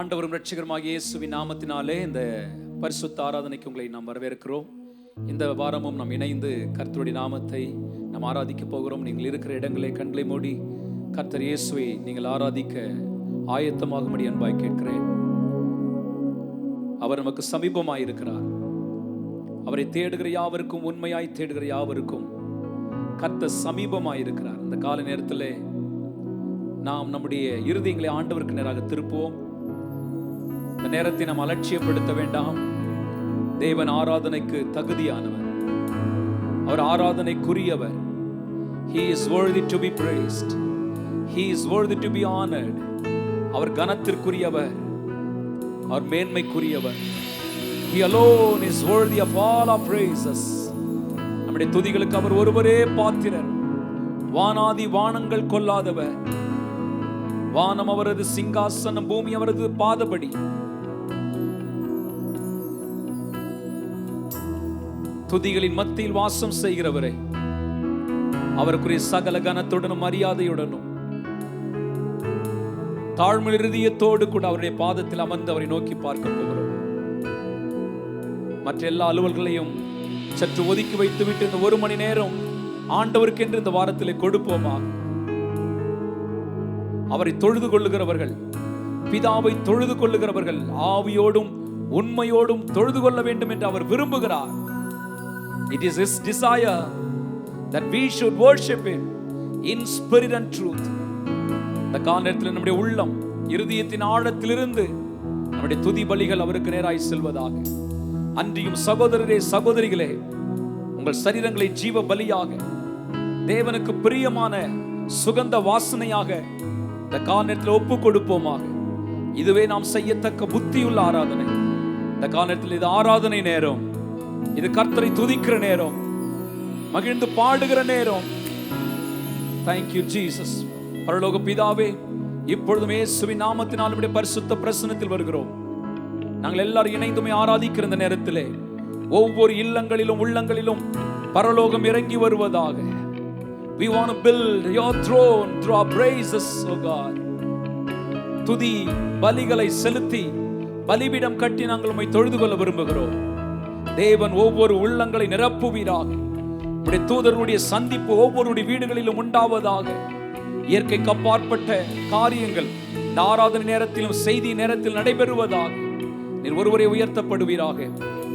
ஆண்டவரும் இரட்சகருமாகிய இயேசுவின் நாமத்தினாலே இந்த பரிசுத்த ஆராதனைக்கு உங்களை நாம் வரவேற்கிறோம். இந்த வாரமும் நாம் இணைந்து கர்த்தருடைய நாமத்தை நாம் ஆராதிக்க போகிறோம். நீங்கள் இருக்கிற இடங்களை கண்களை மூடி கர்த்தர் இயேசுவை நீங்கள் ஆராதிக்க ஆயத்தமாகும்படி அன்பாய் கேட்கிறேன். அவர் நமக்கு சமீபமாய் இருக்கிறார். அவரை தேடுகிற யாவருக்கும், உண்மையாய் தேடுகிற யாவருக்கும் கர்த்தர் சமீபமாய் இருக்கிறார். இந்த கால நேரத்தில் நாம் நம்முடைய இருதயங்களை ஆண்டவருக்கு நேராக திருப்புவோம். இந்த நேரத்தை நாம் அலட்சியப்படுத்த வேண்டாம். தேவன் ஆராதனைக்கு தகுதியானவர், அவர் ஆராதனைக்குரியவர். He is worthy to be praised. He is worthy to be honored. Our கனத்திற்குரியவர், our மேன்மைக்குரியவர். He alone is worthy of all our praises. நம்முடைய துதிகளுக்கு அவர் ஒருவரே பாத்திரர். வானாதி வானங்கள் கொள்ளாதவர். வானம் அவரது சிங்காசனம், பூமி அவரது பாதபடி. துதிகளின் மத்தியில் வாசம் செய்கிறவரை, அவருக்குரிய சகல கனத்துடனும் மரியாதையுடனும் தாழ்மை இருதயத்தோடு கூட அவருடைய பாதத்தில் அமர்ந்து அவரை நோக்கி பார்க்க போகிறோம். மற்ற எல்லா அலுவல்களையும் சற்று ஒதுக்கி வைத்துவிட்டு இந்த ஒரு மணி நேரம் ஆண்டவருக்கு என்று இந்த வாரத்தில் கொடுப்போமா? அவரை தொழுது கொள்ளுகிறவர்கள், பிதாவை தொழுது கொள்ளுகிறவர்கள் ஆவியோடும் உண்மையோடும் தொழுது கொள்ள வேண்டும் என்று அவர் விரும்புகிறார். It is his desire that we should worship him in spirit and truth. இந்த காலத்தில் நம்முடைய உள்ளம், இருதயத்தின் ஆழத்திலிருந்து நம்முடைய துதி பலிகள் அவருக்கு நேராய் செல்வதாக. அன்றியும் சகோதரரே, சகோதரிகளே, உங்கள் சரீரங்களை ஜீவ பலியாக, தேவனுக்கு பிரியமான சுகந்த வாசனையாக இந்த காலத்தில் ஒப்பு கொடுப்போமாக. இதுவே நாம் செய்யத்தக்க புத்தியுள்ள ஆராதனை. இந்த காலத்தில் இது ஆராதனை நேரம், இது கர்த்தரை துதிக்கிற நேரம், மகிழ்ந்து பாடுகிற நேரம். Thank you Jesus. பரலோக பிதாவே, இப்பொழுதும் இயேசுவின் நாமத்தினால் நம்முடைய பரிசுத்த பிரசன்னத்தில் வருகிறோம். நாங்கள் எல்லாரும் இணைந்துமே ஆராதிக்கிற இந்த நேரத்திலே ஒவ்வொரு இல்லங்களிலும் உள்ளங்களிலும் பரலோகம் இறங்கி வருவதாக. We want to build your throne through our praises, oh God. துதி பலிகளை செலுத்தி பலிபீடம் கட்டி நாங்கள் உம்மை தொழுது கொள்ள விரும்புகிறோம். தேவன் ஒவ்வொரு உள்ளங்களை நிரப்புவீராக. உம்முடைய தூதர்களுடைய சந்திப்பு ஒவ்வொருடைய வீடுகளிலும் உண்டாவதாக. இயற்கைக்கு அப்பாற்பட்ட காரியங்கள் இந்த ஆராதனை நேரத்திலும் செய்தி நேரத்தில் நடைபெறுவதாக. நீர் ஒருவரை உயர்த்தப்படுவீராக.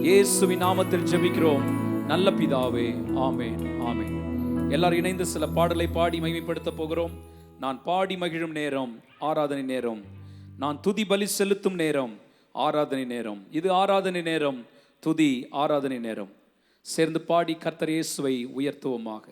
இயேசுவின் நாமத்தில் ஜெபிக்கிறோம் நல்ல பிதாவே, ஆமென், ஆமென். எல்லாரும் இணைந்து சில பாடலை பாடி மகிமைப்படுத்த போகிறோம். நான் பாடி மகிழும் நேரம் ஆராதனை நேரம், நான் துதி பலி செலுத்தும் நேரம் ஆராதனை நேரம். இது ஆராதனை நேரம், துதி ஆராதனை நேரம். சேர்ந்து பாடி கர்த்தர் இயேசுவை உயர்த்துவோமாக.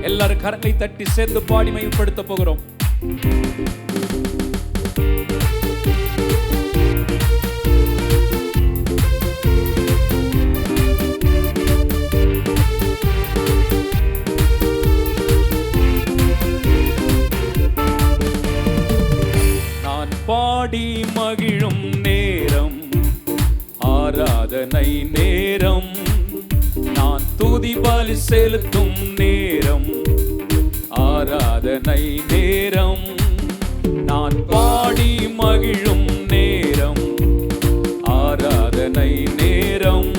எல்லாரும் கரங்களை தட்டி சேர்ந்து பாடி மகிமைப்படுத்த போகிறோம். நான் பாடி மகிழும் நேரம் ஆராதனை நேரம், நான் துதி பலி செலுத்தும் நேரம் ஆராதனை நேரம், நான் பாடி மகிழும் நேரம் ஆராதனை நேரம்,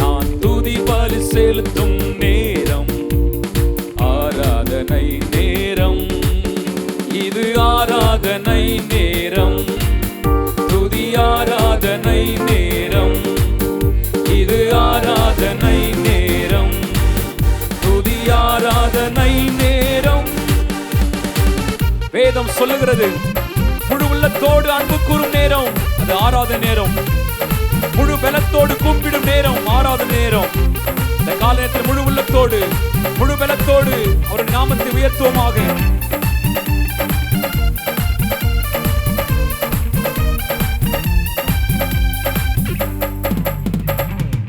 நான் துதி பலி செலுத்தும் நேரம் ஆராதனை நேரம். இது ஆராதனை நேரம், துதி ஆராதனை நேரம். இது ஆராதனை நேரம், துதி ஆராதனை நேரம். வேதம் சொல்லுகிறது, முழு உள்ளத்தோடு அன்பு கூறும் நேரம் அது ஆராதனை நேரம். முழு பலத்தோடு கூப்பிடும் நேரம் ஆராதனை நேரம். இந்த காலத்தில் முழு உள்ளத்தோடு முழு பலத்தோடு அவருடைய நாமத்தை உயர்த்துவோமாக.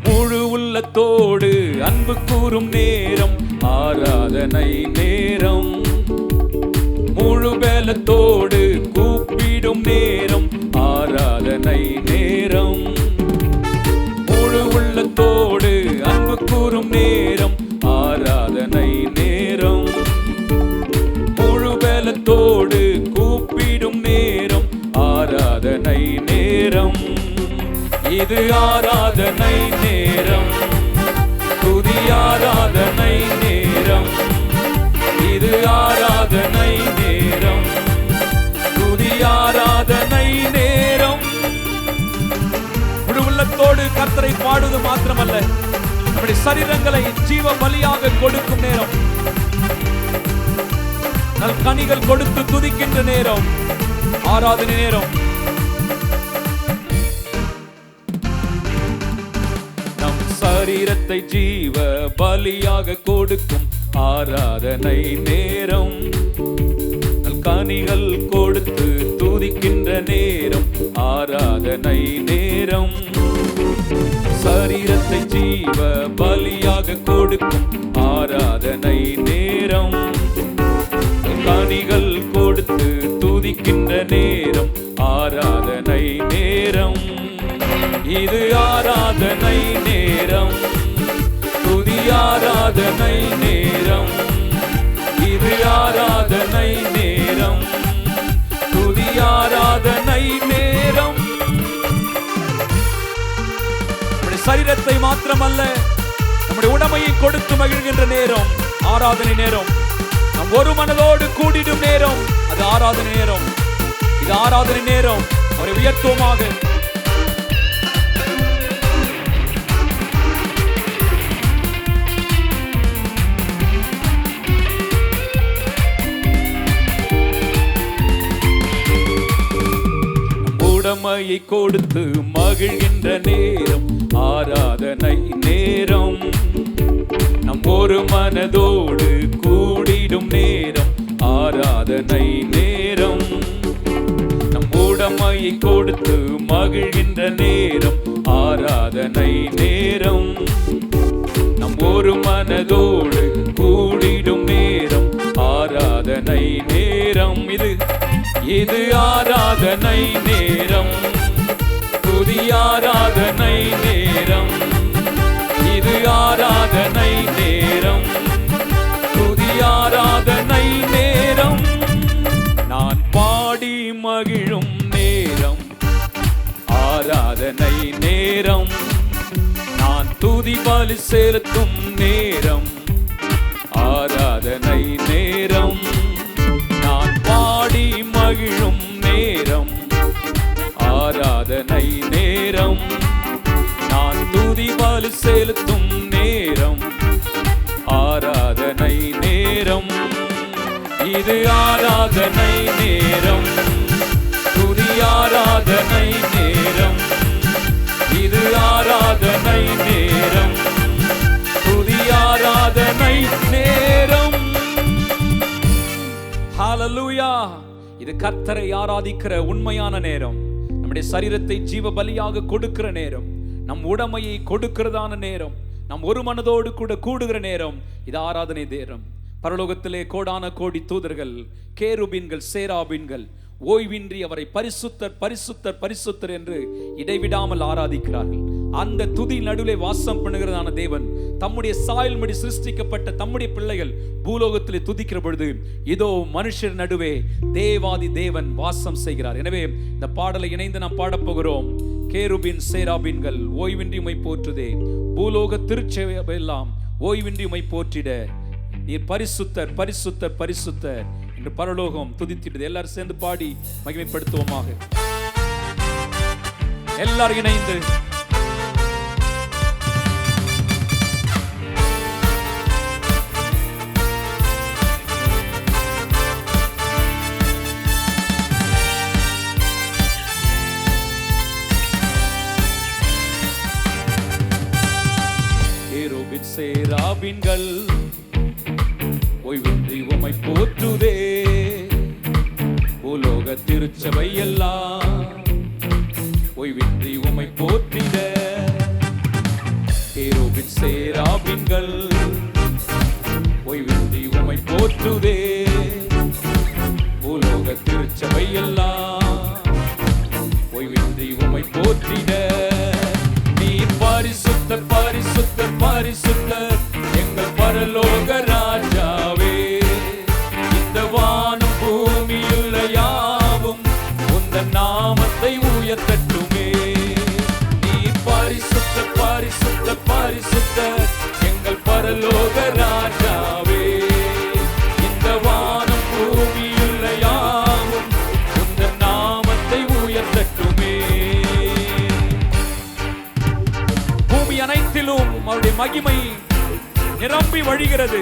முழு உள்ளத்தோடு அன்பு கூறும் நேரம் ஆராதனை நேரம். முழு பலத்தோடு கூப்பிடும் நேரம் ஆராதனை நேரம், இது ஆராதனை நேரம், துதி ஆராதனை நேரம், இது ஆராதனை நேரம், துதி ஆராதனை நேரம். முழு உள்ளத்தோடு கர்த்தரை பாடுவது மாத்திரமல்ல, நம்முடைய சரீரங்களை ஜீவ பலியாக கொடுக்கும் நேரம், நல் கனிகள் கொடுத்து துதிக்கின்ற நேரம், ஆராதனை நேரம். நம் சரீரத்தை ஜீவ பலியாக கொடுக்கும் ஆராதனை நேரம், நல் கனிகள் கொடுத்து துதிக்கின்ற நேரம், ஆராதனை நேரம். சரீரத்தை ஜீவ பலியாக கொடுக்கும் ஆராதனை நேரம், கனிகள் கொடுத்து துதிக்கின்ற நேரம், ஆராதனை நேரம், இது ஆராதனை நேரம், துதி ஆராதனை நேரம், இது ஆராதனை நேரம், துதி ஆராதனை நேரம். நம்முடைய சரீரத்தை மாத்திரமல்ல, நம்முடைய உடமையை கொடுத்து மகிழ்கின்ற நேரம், ஆராதனை நேரம். நம் ஒரு மனதோடு கூடிடும் நேரம், அது ஆராதனை நேரம். இது ஆராதனை நேரம். அவரை உயர்த்துவோமாக. உடமையை கொடுத்து மகிழ்கின்ற நேரம், ஆராதனை நேரம். நம் ஒரு மனதோடு கூடிடும் நேரம், ஆராதனை நேரம். நம் உடமையை கொடுத்து மகிழ்கின்ற நேரம், ஆராதனை நேரம். நம் ஒரு மனதோடு கூடிடும் நேரம், ஆராதனை நேரம். இது ஆராதனை நேரம், துதி ஆராதனை நேரம், இது ஆராதனை நேரம், துதி ஆராதனை நேரம். நான் பாடி மகிழும் நேரம், ஆராதனை நேரம். நான் துதி பலி செலுத்தும் நேரம், ஆராதனை நேரம். நான் பாடி மகிழும் நேரம், ஆராதனை நேரம். நான் துதி பலி செலுத்தும் நேரம், ஆராதனை நேரம். இது ஆராதனை நேரம், துதி ஆராதனை நேரம், இது ஆராதனை நேரம், துதி ஆராதனை நேரம். ஹல்லேலூயா. இது கர்த்தரை ஆராதிக்கிற உண்மையான நேரம், நம்முடைய சரீரத்தை ஜீவ பலியாக கொடுக்கிற நேரம், நம் உடமையை கொடுக்கிறதான நேரம், நம் ஒரு மனதோடு கூட கூடுகிற நேரம். இது ஆராதனை நேரம். பரலோகத்திலே கோடான கோடி தூதர்கள், கேருபீன்கள், சேராபீன்கள் ஓய்வின்றி அவரை பரிசுத்தர் பரிசுத்தர் பரிசுத்தர் என்று இடைவிடாமல் ஆராதிக்கிறார்கள். அந்த துதி நடுவே வாசம் பண்ணுகிறதான தேவன் தம்முடைய சாயல்படி சிருஷ்டிக்கப்பட்ட தம்முடைய பிள்ளைகள் பூலோகத்திலே துதிக்கிற பொழுது இதோ மனுஷர் நடுவே தேவாதி தேவன் வாசம் செய்கிறார். எனவே இந்த பாடலை இணைந்து நாம் பாடப்போகிறோம். கேருபீன் சேராபீன்கள் ஓய்வின்றி உம்மை போற்றுதே, பூலோக திருச்சபை எல்லாம் ஓய்வின்றி உம்மை போற்றிட, நீர் பரிசுத்தர் பரிசுத்தர் பரிசுத்தர் என்று பரலோகம் துதித்திடுது. எல்லாரும் சேர்ந்து பாடி மகிமைப்படுத்துவோமாக. எல்லாரும் இணைந்து கேருபீன் சேராபீன்கள் ஓய்வின்றி உம்மை போற்றுதே, பூலோக திருச்சபை எல்லாம் ஓய்வின்றி உம்மை போற்றிட. கேருபீன் சேராபீன்கள் ஓய்வின்றி உம்மை போற்றுதே, பூலோக திருச்சபை எல்லாம் ஓய்வின்றி உம்மை போற்றிட. நீர் பரிசுத்தர் பரிசுத்தர் பரிசுத்தர் எங்கள் பரலோக ராஜாவே, இந்த வானம் பூமியுள்ள யாவும் உந்தன் நாமத்தை உயர்த்தட்டும். உயர்த்தட்டுமே. நீ பரிசுத்த பரிசுத்த பரிசுத்த எங்கள் பரலோக ராஜாவே. இந்த வானம் பூமியுள்ள யாவும் உந்தன் நாமத்தை உயர்த்தட்டுமே. பூமி அனைத்திலும் அவருடைய மகிமை நிரம்பி வழிகிறது.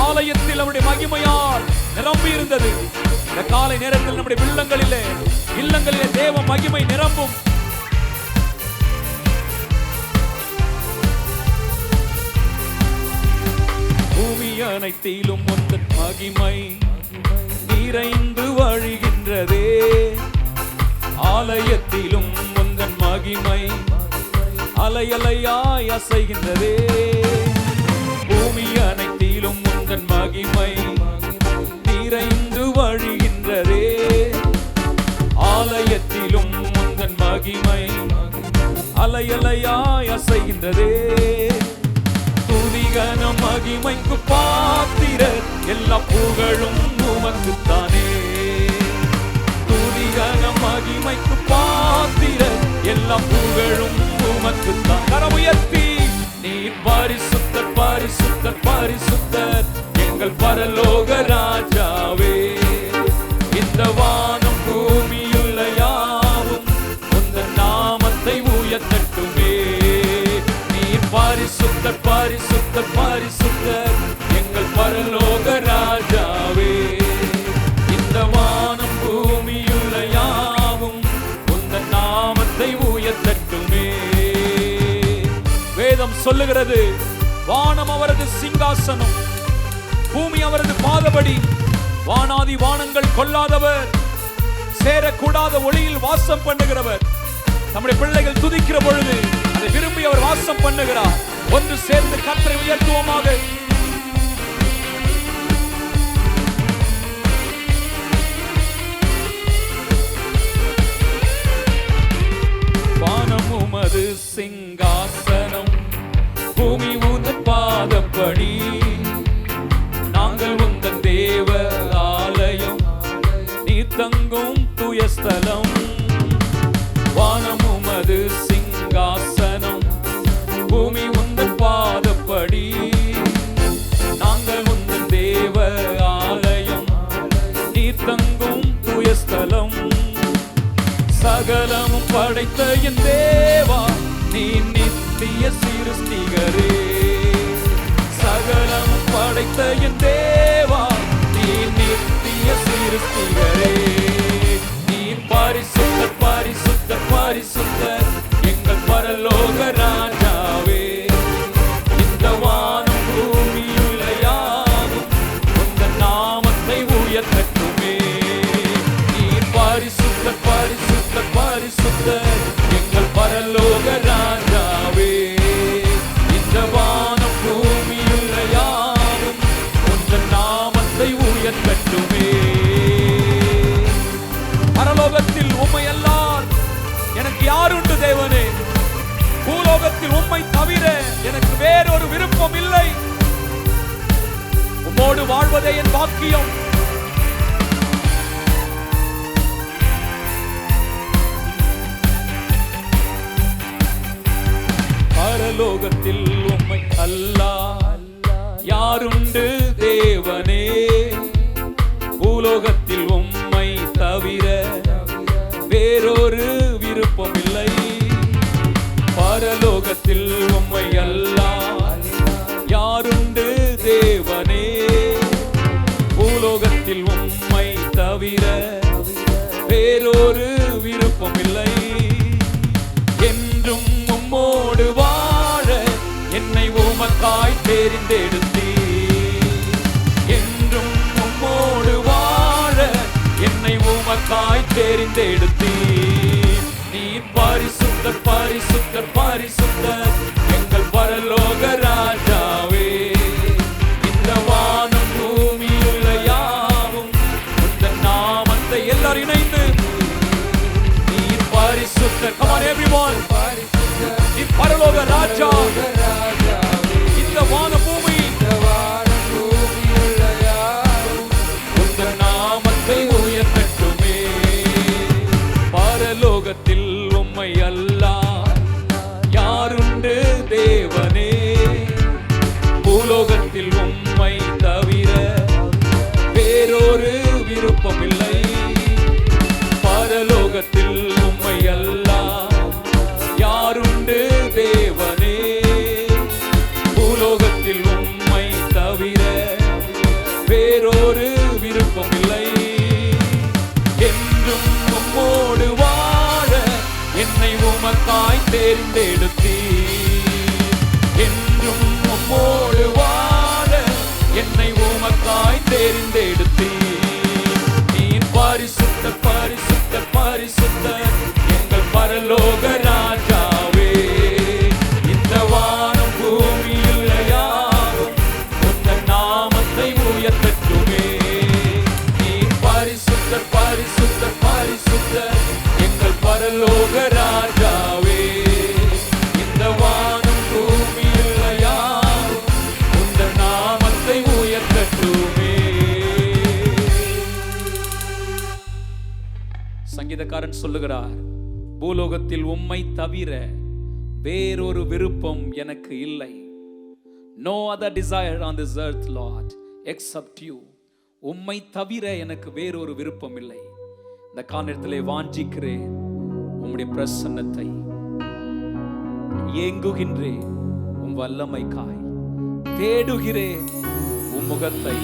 ஆலயத்தில் அவருடைய மகிமையால் நிரம்பி இருந்தது. இந்த காலை நேரத்தில் நம்முடைய இல்லங்களிலே தேவ மகிமை நிரம்பும். பூமி அனைத்திலும் உந்தன் மகிமை நிறைந்து வழிகின்றதே. ஆலயத்திலும் உந்தன் மகிமை அலையலையாய் அசைகின்றதே. பூமி அனைத்திலும் உந்தன் மகிமை நிறைந்து வழிகின்றதே. ஆலயத்திலும் உந்தன் மகிமை அலையலையாய் அசைகின்றதே. துதிகன மகிமைக்கு பாத்திரர் எல்லா புகழும் உமக்குத்தானே. துதிகன மகிமைக்கு பாத்திரர் எல்லா புகழும் உமக்குத்தான். கரம் உயர்த்தி நீ பரிசுத்தர் பரிசுத்தர் பரிசுத்தர் எங்கள் பரலோக ராஜாவே. இந்த வானம் பூமியுள்ள யாவும் உந்தன் நாமத்தை உயர்த்தட்டுமே. நீ பரிசுத்தர் பரிசுத்தர் பரிசுத்தர் எங்கள் பரலோக ராஜாவே. இந்த வானம் பூமியுள்ள யாவும் உந்தன் நாமத்தை உயர்த்தட்டுமே. வேதம் சொல்லுகிறது, வானம் அவரது சிங்காசனம், பூமி அவரது பாதபடி. வானாதி வானங்கள் கொள்ளாதவர், சேரக்கூடாத ஒளியில் வாசம் பண்ணுகிறவர். நம்முடைய பிள்ளைகள் துதிக்கிற பொழுது அதை விரும்பி அவர் வாசம் பண்ணுகிறார். ஒன்று சேர்ந்து கர்த்தரை உயர்த்துவோமாக. வானம் உமது சிங்காசனம், பூமி உந்தன் பாதப்படி. நாங்கள் உந்தன் தேவ ஆலயம், நீ தங்கும் துயஸ்தலம். வானம் உமது சிங்காசனம், பூமி உந்தன் பாதப்படி. நாங்கள் உந்தன் தேவ ஆலயம், நீ தங்கும் துயஸ்தலம். சகலமும் படைத்த என் தேவா, நீ நித்திய சிருஷ்டிகரே. சகலமும் படைத்த என் தேவா, நீ நித்திய சிருஷ்டிகரே. நீ பரிசுத்தர் பரிசுத்தர் பரிசுத்தர் எங்கள் பரலோக ராஜாவே. இந்த வானம் பூமியுள்ள யாவும் உந்தன் நாமத்தை உயர்த்தட்டுமே. நீ பரிசுத்தர் பரிசுத்தர் பரிசுத்தர் எங்கள் பரலோக ராஜாவே. இந்த வானம் பூமியுள்ள யாவும் உந்தன் நாமத்தை உயர்த்தட்டுமே. பரலோகத்தில் உம்மை அல்லால் எனக்கு யாருண்டு தேவனே? பூலோகத்தில் உம்மை தவிர எனக்கு வேறொரு விருப்பம் இல்லை. உம்மோடு வாழ்வதே என் பாக்கியம். பரலோகத்தில் உம்மை அல்லால் யாருண்டு தேவனே? பூலோகத்தில் உம்மை தவிர வேறொரு விருப்பம் இல்லை. பரலோகத்தில் உம்மை அல்லால் யாருண்டு தேவனே? பூலோகத்தில் உம்மை தவிர வேறொரு விருப்பம் இல்லை. என்றும் உம்மோடு வாழ என்னை உமக்காய் தெரிந்தெடுத்தீர். என்றும் உம்மோடு வாழ என்னை உமக்காய் தெரிந்தெடுத்தீர். நீ பரிசுத்தர் பரிசுத்தர் பரிசுத்தர் எங்கள் பரலோக ராஜாவே. இந்த வானம் பூமியுள்ள யாவும் உந்தன் நாமத்தை எல்லாரும் இணைந்து நீ பரிசுத்தர். Come on everyone. நீ பரலோக ராஜா. இந்த வான பூமி உந்தன் நாமத்தை உயர்த்தட்டுமே. பரலோக உம்மை அல்லால் யாருண்டு தேவனே, பூலோகத்தில் உம்மை தவிர வேறொரு விருப்பமில்லை, பரலோகத்தில் உம்மை அல்லால் யாருண்டு தேவனே, பூலோகத்தில் உம்மை தவிர வேறொரு விருப்பமில்லை. என்றும் உம்மோடு வாழ என்னை உமக்காய் தேர்ந்தெடுத்தீர், என்றும் உம்மோடு வாழ என்னை உமக்காய் தேர்ந்தெடுத்தீர். நீர் பரிசுத்தர் பரிசுத்தர் பரிசுத்தர் எங்கள் பரலோக ராஜாவே, இந்த வானம் பூமியில் யாரும் உந்தன் நாமத்தை உயர்த்தட்டுமே. நீர் பரிசுத்தர் பரிசுத்தர் பரிசுத்தர் எங்கள் பரலோக ராஜாவே, இந்த வானம் பூமியில் யாரும் உந்தன் நாமத்தை உயர்த்தட்டுமே. சங்கீதக்காரன் சொல்லுகிறார், பூலோகத்தில் உம்மை தவிர வேறொரு விருப்பம் எனக்கு இல்லை. No other desire on this earth, Lord, except you. உம்மை தவிர எனக்கு வேறொரு விருப்பம் இல்லை. இந்த காலத்திலே வாஞ்சிக்கிறேன் உம்முடைய பிரசன்னத்தை, ஏங்குகின்றேன் உம் வல்லமைக்காய், தேடுகிறேன் உம் முகத்தை,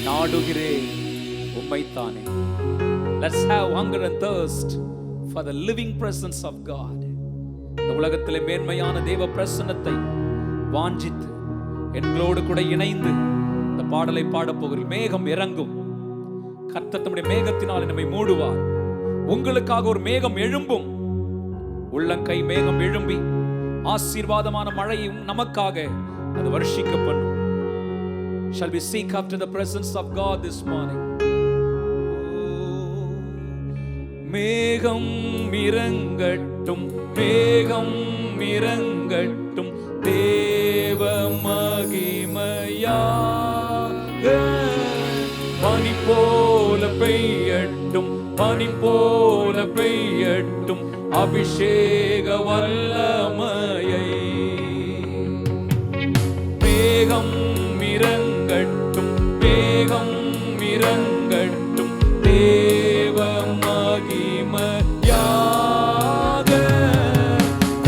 நாடுகிறேன் உம்மைத்தானே. Let's have hunger and thirst for the living presence of God. இந்த உலகத்திலே மேன்மையான தேவ பிரசன்னத்தை வாஞ்சித்து எங்களோடு கூட இணைந்து இந்த பாடலை பாடப் போகிறோம். மேகம் இறங்கும், கர்த்தர் தம்முடைய மேகத்தினால் நம்மை மூடுவார். உங்களுக்காக ஒரு மேகம் எழும்பும், உள்ளங்கை மேகம் எழும்பி ஆசீர்வாதமான மழையும் நமக்காக அது வருஷிக்க பண்ணும். Shall we seek after the presence of God this morning? மேகம் இறங்கட்டும், மேகம் இறங்கட்டும், தேவ மகிமையாக பனி போல பெய்யட்டும், பனி போல பெய்யட்டும் அபிஷேக வல்லமையை. மேகம் இறங்கட்டும், மேகம் இறங்கட்டும், தேவ மகிமையாக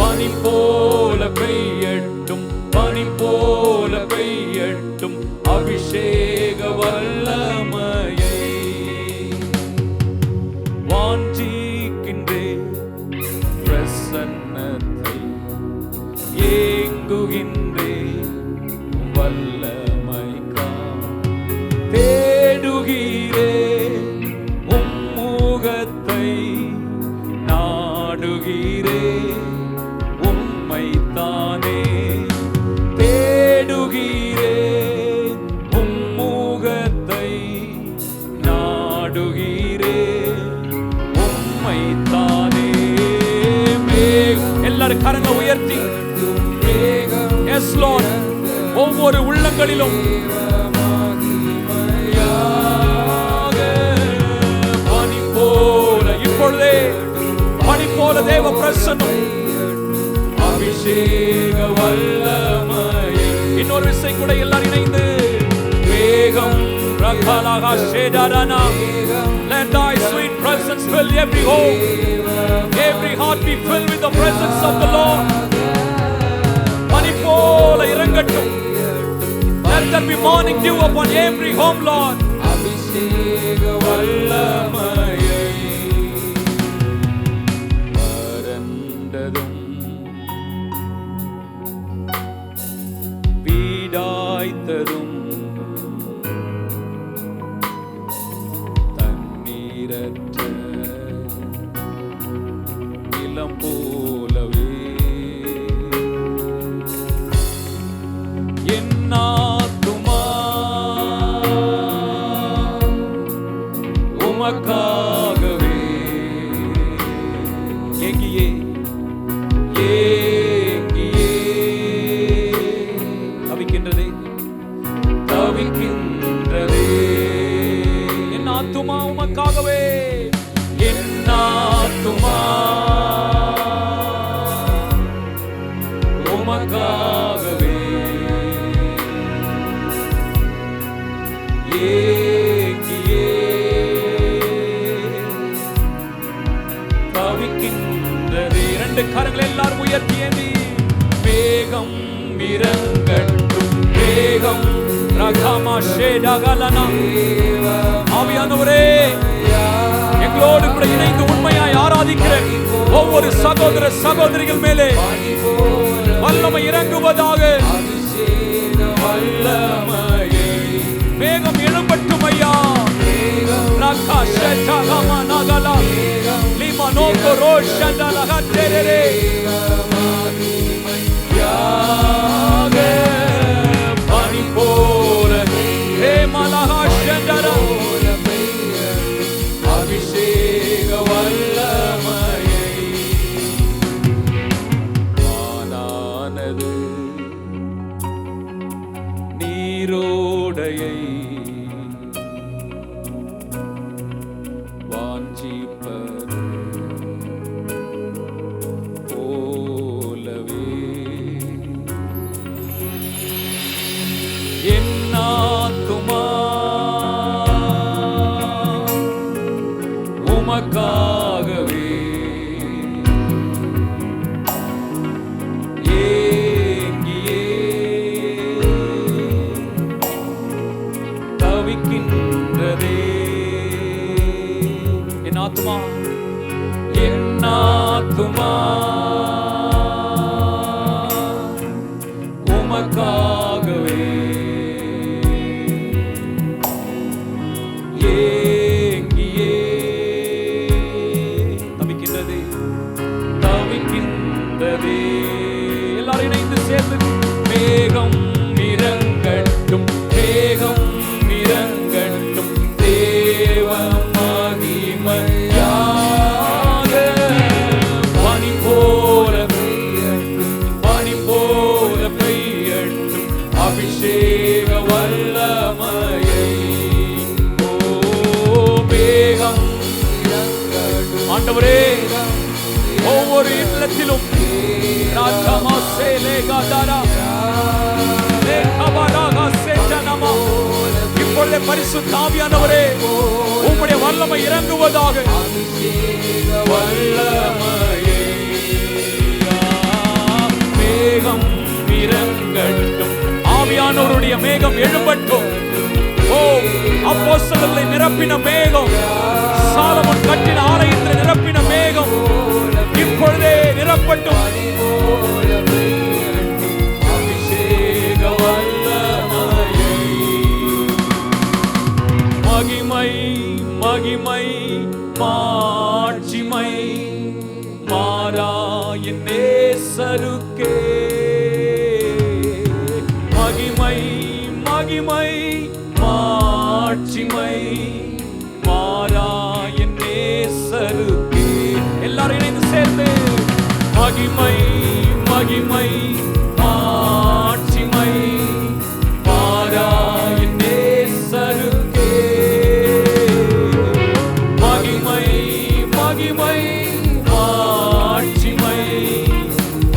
பனி போல பெய்யட்டும், பனி போல பெய்யட்டும் அபிஷேக வல்லமையை. வாஞ்சிக்கின்றேன் பிரசன்னத்தை, ஏங்குகின்றேன் வல்லமைக்காய், தேடுகிறேன் உம் முகத்தை, நாடுகிறேன் உம்மைத்தானே, தேடுகிறேன் உம் முகத்தை, நாடுகிறேன் உம்மைத்தானே. எல்லாரும் கரங்களை உயர்த்தி, எஸ் லார்ட், ஒவ்வொரு உள்ளங்களிலும் பனி போல, இப்பொழுதே பனி போல தேவ பிரசன்னம், அபிஷேக வல்லமையை. இன்னொரு விசை கூட எல்லாரும் இணைந்து, மேகம் ரகலகா ஷேடாரானா, let thy sweet presence fill every home, every heart be filled with the presence of the Lord. பனி போல இறங்கட்டும், let there be morning dew upon every home, Lord. அபிஷேக வல்லமையை. வறண்டதும் வீடாய்த்ததும் தண்ணீரற்ற நிலம் போலவே என் ஆத்துமா உமக்காகவே ஏங்கியே ஏங்கியே தவிக்கின்றதே தவிக்கின்றதே. என் ஆத்துமா உமக்காகவே, என் ஆத்துமா 2 கரங்களை எல்லாரும் உயர்த்தியேந்தி மேகம் இறங்கட்டும் மேகம் ரகமா ஷேடகலனா ஆவியானவரே எங்களோடு கூட இணைந்து உண்மையாய் ஆராதிக்கிற ஒவ்வொரு சகோதர சகோதரிகள் மேலே வல்லமை இறங்குவதாக. மேகம் எழும்பட்டும் ஐயா. பனி போல அபிஷேக வல்லமையை ஆனானது நீரோடையை வாஞ்சிப்பது போலவே என் ஆத்துமா உமக்காகவே ஏங்கியே தவிக்கின்றதே. என் ஆத்துமா உமக்காகவே ஏங்கியே தவிக்கின்றதே. எல்லாரும் இணைந்து சேர்ந்து மேகம் இறங்கட்டும் மேகம் இறங்கட்டும் தேவ மகிமையாக பனி போல பெய்யட்டும் அபிஷேக வல்லமையை. ஓ மேகம் ஆண்டவரே ஒவ்வொரு இல்லத்திலும் இப்பொழுது பரிசுத்த ஆவியானவரே உம்முடைய வல்லமை இறங்குவதாக. மேகம் இறங்கட்டும் ஆவியானவருடைய மேகம் எழும்பட்டும். ஓ அப்போஸ்தலர்களை நிரப்பின மேகம் சாலமோன் கட்டின ஆலயத்தில் நிரப்பின மேகம் இப்பொழுதே நிரப்பட்டும். அபிஷேக வல்லமையை மகிமை மகிமை மாட்சிமை மாறா என் நேசருக்கே மகிமை மகிமை மாட்சிமை மாறா என் நேசருக்கே. எல்லாரும் இணைந்து சேர்ந்து மகிமை மகிமை மாட்சிமை மாறா என் நேசருக்கே மகிமை மகிமை மாட்சிமை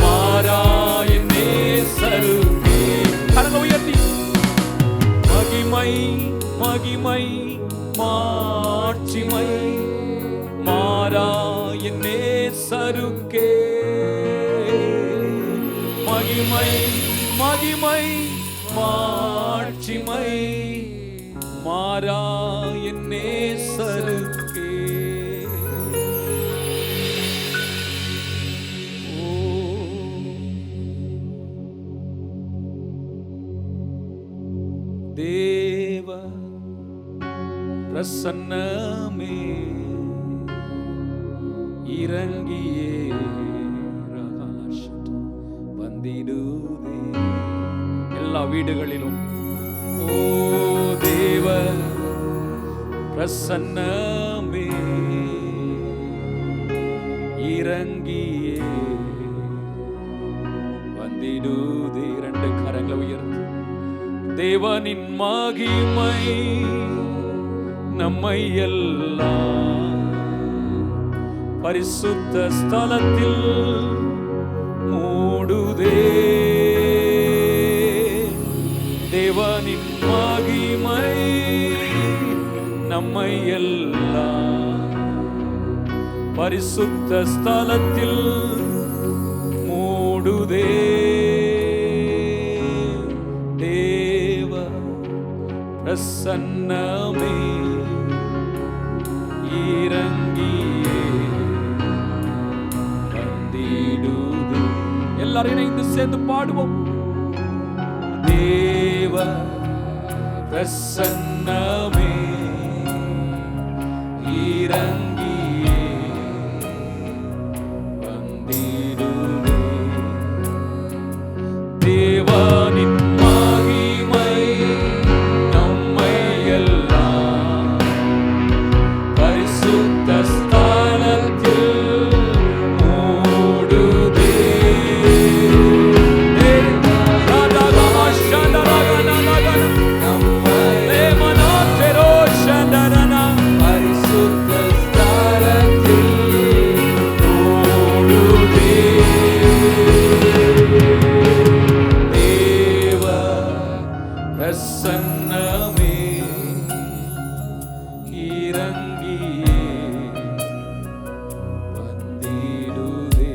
மாறா என் நேசருக்கே. கரங்களை உயர்த்தி மகிமை மகிமை மாட்சிமை மாறா என் நேசருக்கே மகிமை மகிமை மாட்சிமை மாறா என் நேசருக்கே. தேவ பிரசன்னமே இறங்கியே வந்திடுதே. எல்லா வீடுகளிலும் ஓ தேவ பிரசன்னமே இறங்கியே வந்திடுதே. 2 கரங்களை உயர்த்து. தேவனின் மகிமை நம்மை எல்லாம் பரிசுத்த ஸ்தலத்தில் மூடுதே. தேவனின் மகிமை நம்மை எல்லாம் பரிசுத்த ஸ்தலத்தில் பிரசன்னமே இறங்கியே வந்திடுதே. எல்லாரும் இணைந்து சேர்ந்து பாடுவோம். தேவ பிரசன்னமே இறங்கியே வந்திடுதே. தேவனின் மகிமை நம்மை எல்லாம் பரிசுத்த ஸ்தலத்தில் மூடுதே. பிரசன்னமே இறங்கியே வந்திடுதே.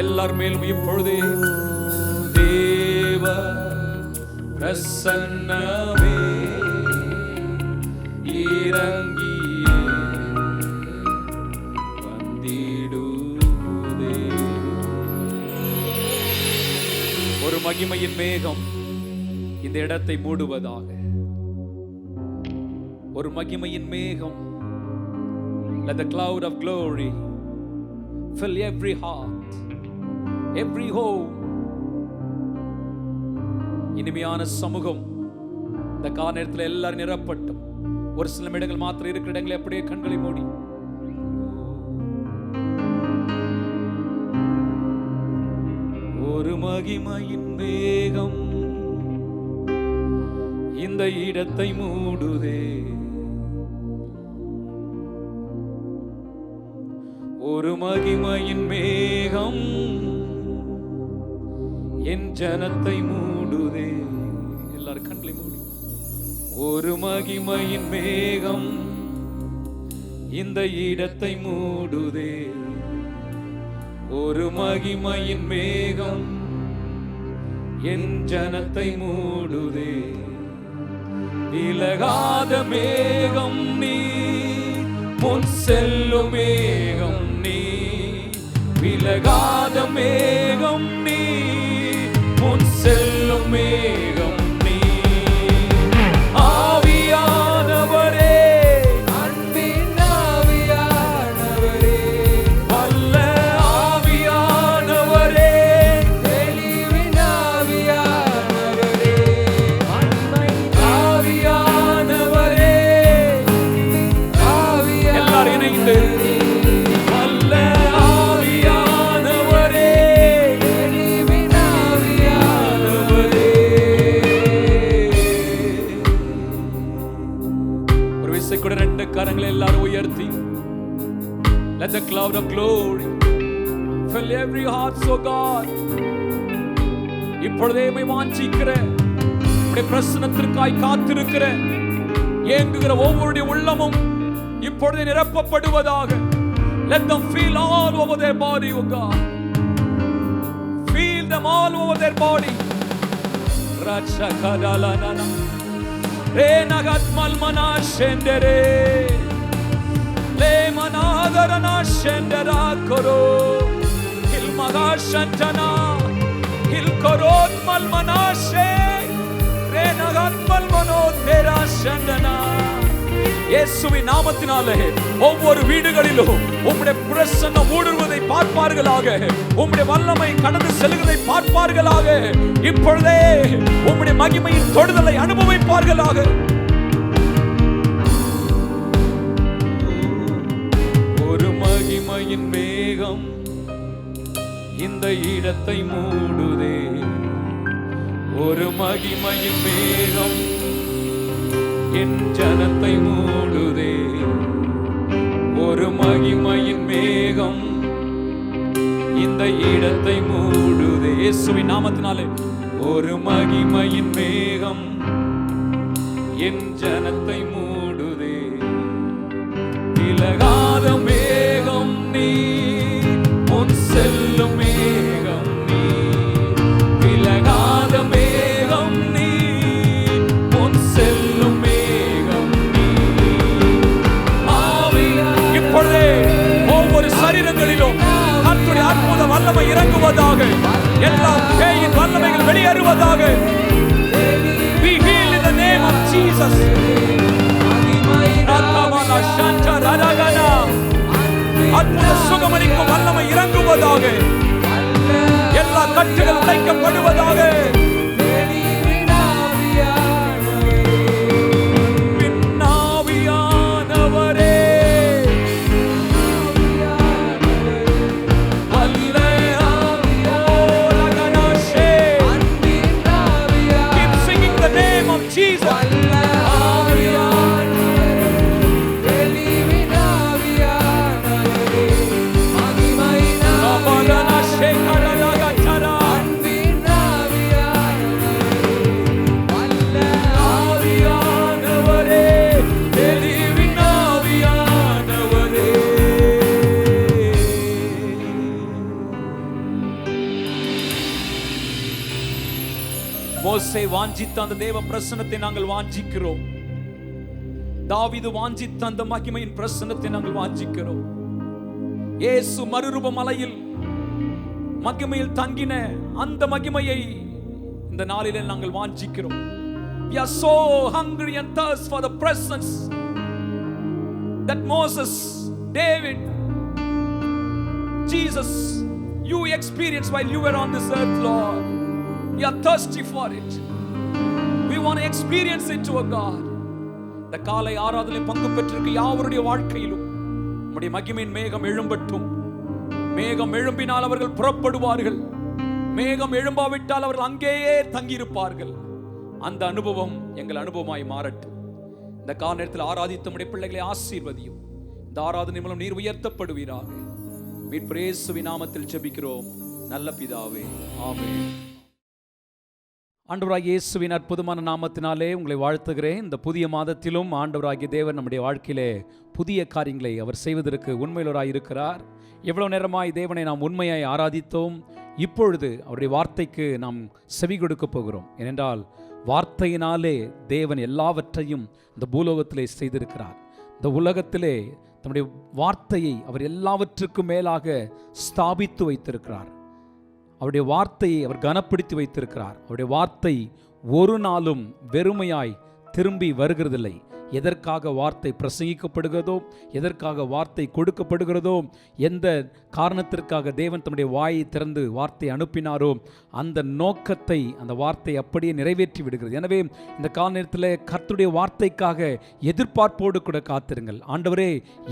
எல்லார் மேலும் இப்பொழுதே தேவ பிரசன்னமே இறங்கியே வந்திடுதே. ஒரு மகிமையின் மேகம் இந்த இடத்தை மூடுவதாக. ஒரு மகிமையின் மேகம். Let the cloud of glory fill every heart, every home. இனிமையான சமூகம் இந்த காலத்தில் எல்லாரும் நிரப்பட்டும். ஒரு சில இடங்கள் மாத்திரம் இருக்கிற இடங்களை அப்படியே கண்களை மூடி ஒரு மகிமையின் மேகம் இந்த இடத்தை மூடுதே. ஒரு மகிமையின் மேகம் என் ஜனத்தை மூடுதே. எல்லாரும் கண்களை மூடி. ஒரு மகிமையின் மேகம் இந்த இடத்தை மூடுதே. ஒரு மகிமையின் மேகம் என் ஜனத்தை மூடுதே. விலகாத மேகம் நீ, முன் செல்லும் மேகம் நீ. விலகாத மேகம் நீ, முன் செல்லும் மேகம் நீ. ஆவியானவரே, அன்பின் ஆவியானவரே, வல்ல ஆவியானவரே, தெளிவின் ஆவியானவரே, அன்னை ஆவியானவரே, எல்லாரும் இணைந்து வல்ல ஆவியானவரே, தெளிவின் ஆவியானவரே. ஒரு விசை கூட ரெண்டு கரங்களை எல்லாரும் உயர்த்தி let the cloud of glory fill every heart, so God. இப்பொழுதே உம்மை வாஞ்சிக்கிற, உம்முடைய பிரசன்னத்திற்காய் காத்திருக்கிற, ஏங்குகிற ஒவ்வொருடைய உள்ளமும் இப்பொழுதே நிரப்பப்படுவதாக. Let them feel all over their body, oh God. Feel them all over their body. Rachakadalanana Renagatmal manashendere Le manadarana shendera koro Hilmagashantana Hilkorot mal manashe Renagatmal manotera shendana. இயேசுவின் நாமத்தினாலே ஒவ்வொரு வீடுகளிலும் உம்முடைய பிரசன்னம் ஊடுருவதை பார்ப்பார்களாக. உம்முடைய வல்லமை கடந்து செல்வதை பார்ப்பார்களாக. இப்பொழுதே உம்முடைய மகிமையின் தொடுதலை அனுபவிப்பார்களாக. ஒரு மகிமையின் மேகம் இந்த இடத்தை மூடுதே. ஒரு மகிமையின் மேகம் என் ஜனத்தை மூடுதே. ஒரு மகிமையின் மேகம் இந்த இடத்தை மூடுதே. இயேசுவின் நாமத்தினாலே ஒரு மகிமையின் மேகம் என் ஜனத்தை மூடுதே. விலகாத மேகம் நீ, முன் செல்லும் மேகம் நீ. விலகாத மேகம் நீ, முன் செல்லும் வல்லமை இறங்குவதாக. எல்லா பேயின் வல்லமைகள் வெளியேறுவதாக. Be healed in the name of Jesus. அற்புத சுகமளிக்கும் வல்லமை இறங்குவதாக. எல்லா கட்டுகள் உடைக்கப்படுவதாக. மோசே வாஞ்சித்த அந்த தேவ பிரசன்னத்தை நாங்கள் வாஞ்சிக்கிறோம். தாவீது வாஞ்சித்த அந்த மகிமையின் பிரசன்னத்தை நாங்கள் வாஞ்சிக்கிறோம். இயேசு மறுரூப மலையில் மகிமையில் தங்கின அந்த மகிமையை இந்த நாளிலே நாங்கள் வாஞ்சிக்கிறோம். We are so hungry and thirst for the presence that Moses, David, Jesus, you experienced while you were on this earth, Lord. We are thirsty for it. We want to experience it, O God. இந்த காலை ஆராதனை பங்கு பெற்றிருக்க யாவருடைய வாழ்க்கையிலும் உம்முடைய மகிமையின் மேகம் எழும்பட்டும். மேகம் எழும்பினால் அவர்கள் புறப்படுவார்கள். மேகம் எழும்பாவிட்டால் அவர்கள் அங்கேயே தங்கியிருப்பார்கள். அந்த அனுபவம் எங்கள் அனுபவமாய் மாறட்டும். இந்த கால நேரத்தில் ஆராதித்த உம்முடைய பிள்ளைகளை ஆசீர்வதியும். இந்த ஆராதனை மூலம் நீர் உயர்த்தப்படுவீராக. மீட்பர் இயேசுவின் நாமத்தில் ஜெபிக்கிறோம் நல்ல பிதாவே, ஆமென். ஆண்டவராகிய இயேசுவின் அற்புதமான நாமத்தினாலே உங்களை வாழ்த்துகிறேன். இந்த புதிய மாதத்திலும் ஆண்டவராகிய தேவன் நம்முடைய வாழ்க்கையிலே புதிய காரியங்களை அவர் செய்வதற்கு உண்மையுள்ளவராய் இருக்கிறார். எவ்வளவு நேரமாய் தேவனை நாம் உண்மையாய் ஆராதித்தோம். இப்பொழுது அவருடைய வார்த்தைக்கு நாம் செவி கொடுக்க போகிறோம். ஏனென்றால் வார்த்தையினாலே தேவன் எல்லாவற்றையும் இந்த பூலோகத்திலே செய்திருக்கிறார். இந்த உலகத்திலே தம்முடைய வார்த்தையை அவர் எல்லாவற்றுக்கும் மேலாக ஸ்தாபித்து வைத்திருக்கிறார். அவருடைய வார்த்தையை அவர் கனப்படுத்தி வைத்திருக்கிறார். அவருடைய வார்த்தை ஒரு நாளும் வெறுமையாய் திரும்பி வருகிறதில்லை. எதற்காக வார்த்தை பிரசங்கிக்கப்படுகிறதோ, எதற்காக வார்த்தை கொடுக்கப்படுகிறதோ, எந்த காரணத்திற்காக தேவன் தம்முடைய வாயை திறந்து வார்த்தை அனுப்பினாரோ அந்த நோக்கத்தை அந்த வார்த்தை அப்படியே நிறைவேற்றி விடுகிறது. எனவே இந்த கால நேரத்தில் கர்த்தருடைய வார்த்தைக்காக எதிர்பார்ப்போடு கூட காத்திருங்கள். ஆண்டவரே,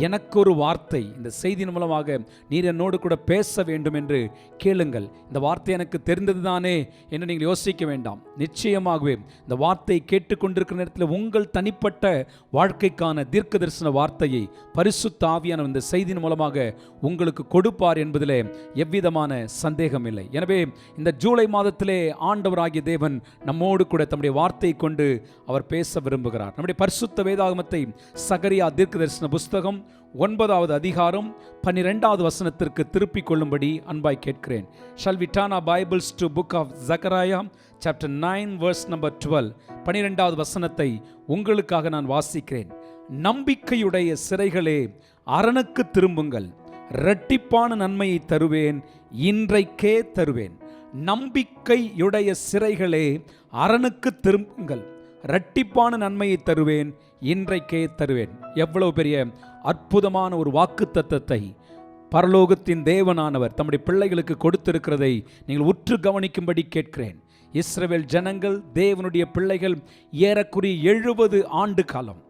எனக்கு ஒரு வார்த்தை இந்த செய்தியின் மூலமாக நீர் என்னோடு கூட பேச வேண்டும் என்று கேளுங்கள். இந்த வார்த்தை எனக்கு தெரிந்தது தானே என்று நீங்கள் யோசிக்க வேண்டாம். நிச்சயமாகவே இந்த வார்த்தை கேட்டுக்கொண்டிருக்கிற நேரத்தில் உங்கள் தனிப்பட்ட வாழ்க்கைக்கான தீர்க்க தரிசன வார்த்தையை பரிசுத்த ஆவியானவர் இந்த செய்தியின் மூலமாக உங்களுக்கு கொடுப்பார் என்பதிலே எவ்விதமான சந்தேகம் இல்லை. எனவே இந்த ஜூலை மாதத்திலே ஆண்டவராகிய தேவன் நம்மோடு கூட தம்முடைய வார்த்தையை கொண்டு அவர் பேச விரும்புகிறார். நம்முடைய பரிசுத்த வேதாகமத்தை சகரியா தீர்க்க தரிசன புஸ்தகம் 9வது அதிகாரம் 12வது வசனத்திற்கு திருப்பிக் கொள்ளும்படி அன்பாய் கேட்கிறேன். Shall we turn our Bibles to book of Zechariah chapter 9 verse number 12. 12வது வசனத்தை உங்களுக்காக நான் வாசிக்கிறேன். நம்பிக்கையுடைய சிறைகளே அரணுக்கு திரும்புங்கள், இரட்டிப்பான நன்மையை தருவேன், இன்றைக்கே தருவேன். நம்பிக்கையுடைய சிறைகளே அரணுக்கு திரும்புங்கள், இரட்டிப்பான நன்மையை தருவேன், இன்றைக்கே தருவேன். எவ்வளவு பெரிய அற்புதமான ஒரு வாக்குத்தத்தத்தை பரலோகத்தின் தேவனானவர் தம்முடைய பிள்ளைகளுக்கு கொடுத்திருக்கிறதை நீங்கள் உற்று கவனிக்கும்படி கேட்கிறேன். இஸ்ரவேல் ஜனங்கள், தேவனுடைய பிள்ளைகள், ஏறக்குறைய 70 ஆண்டு காலம்,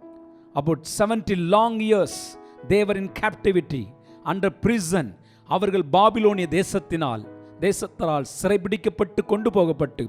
about 70 long years they were in captivity under prison. அவர்கள் பாபிலோனிய தேசத்தால் சிறைபிடிக்கப்பட்டு கொண்டு போகப்பட்டு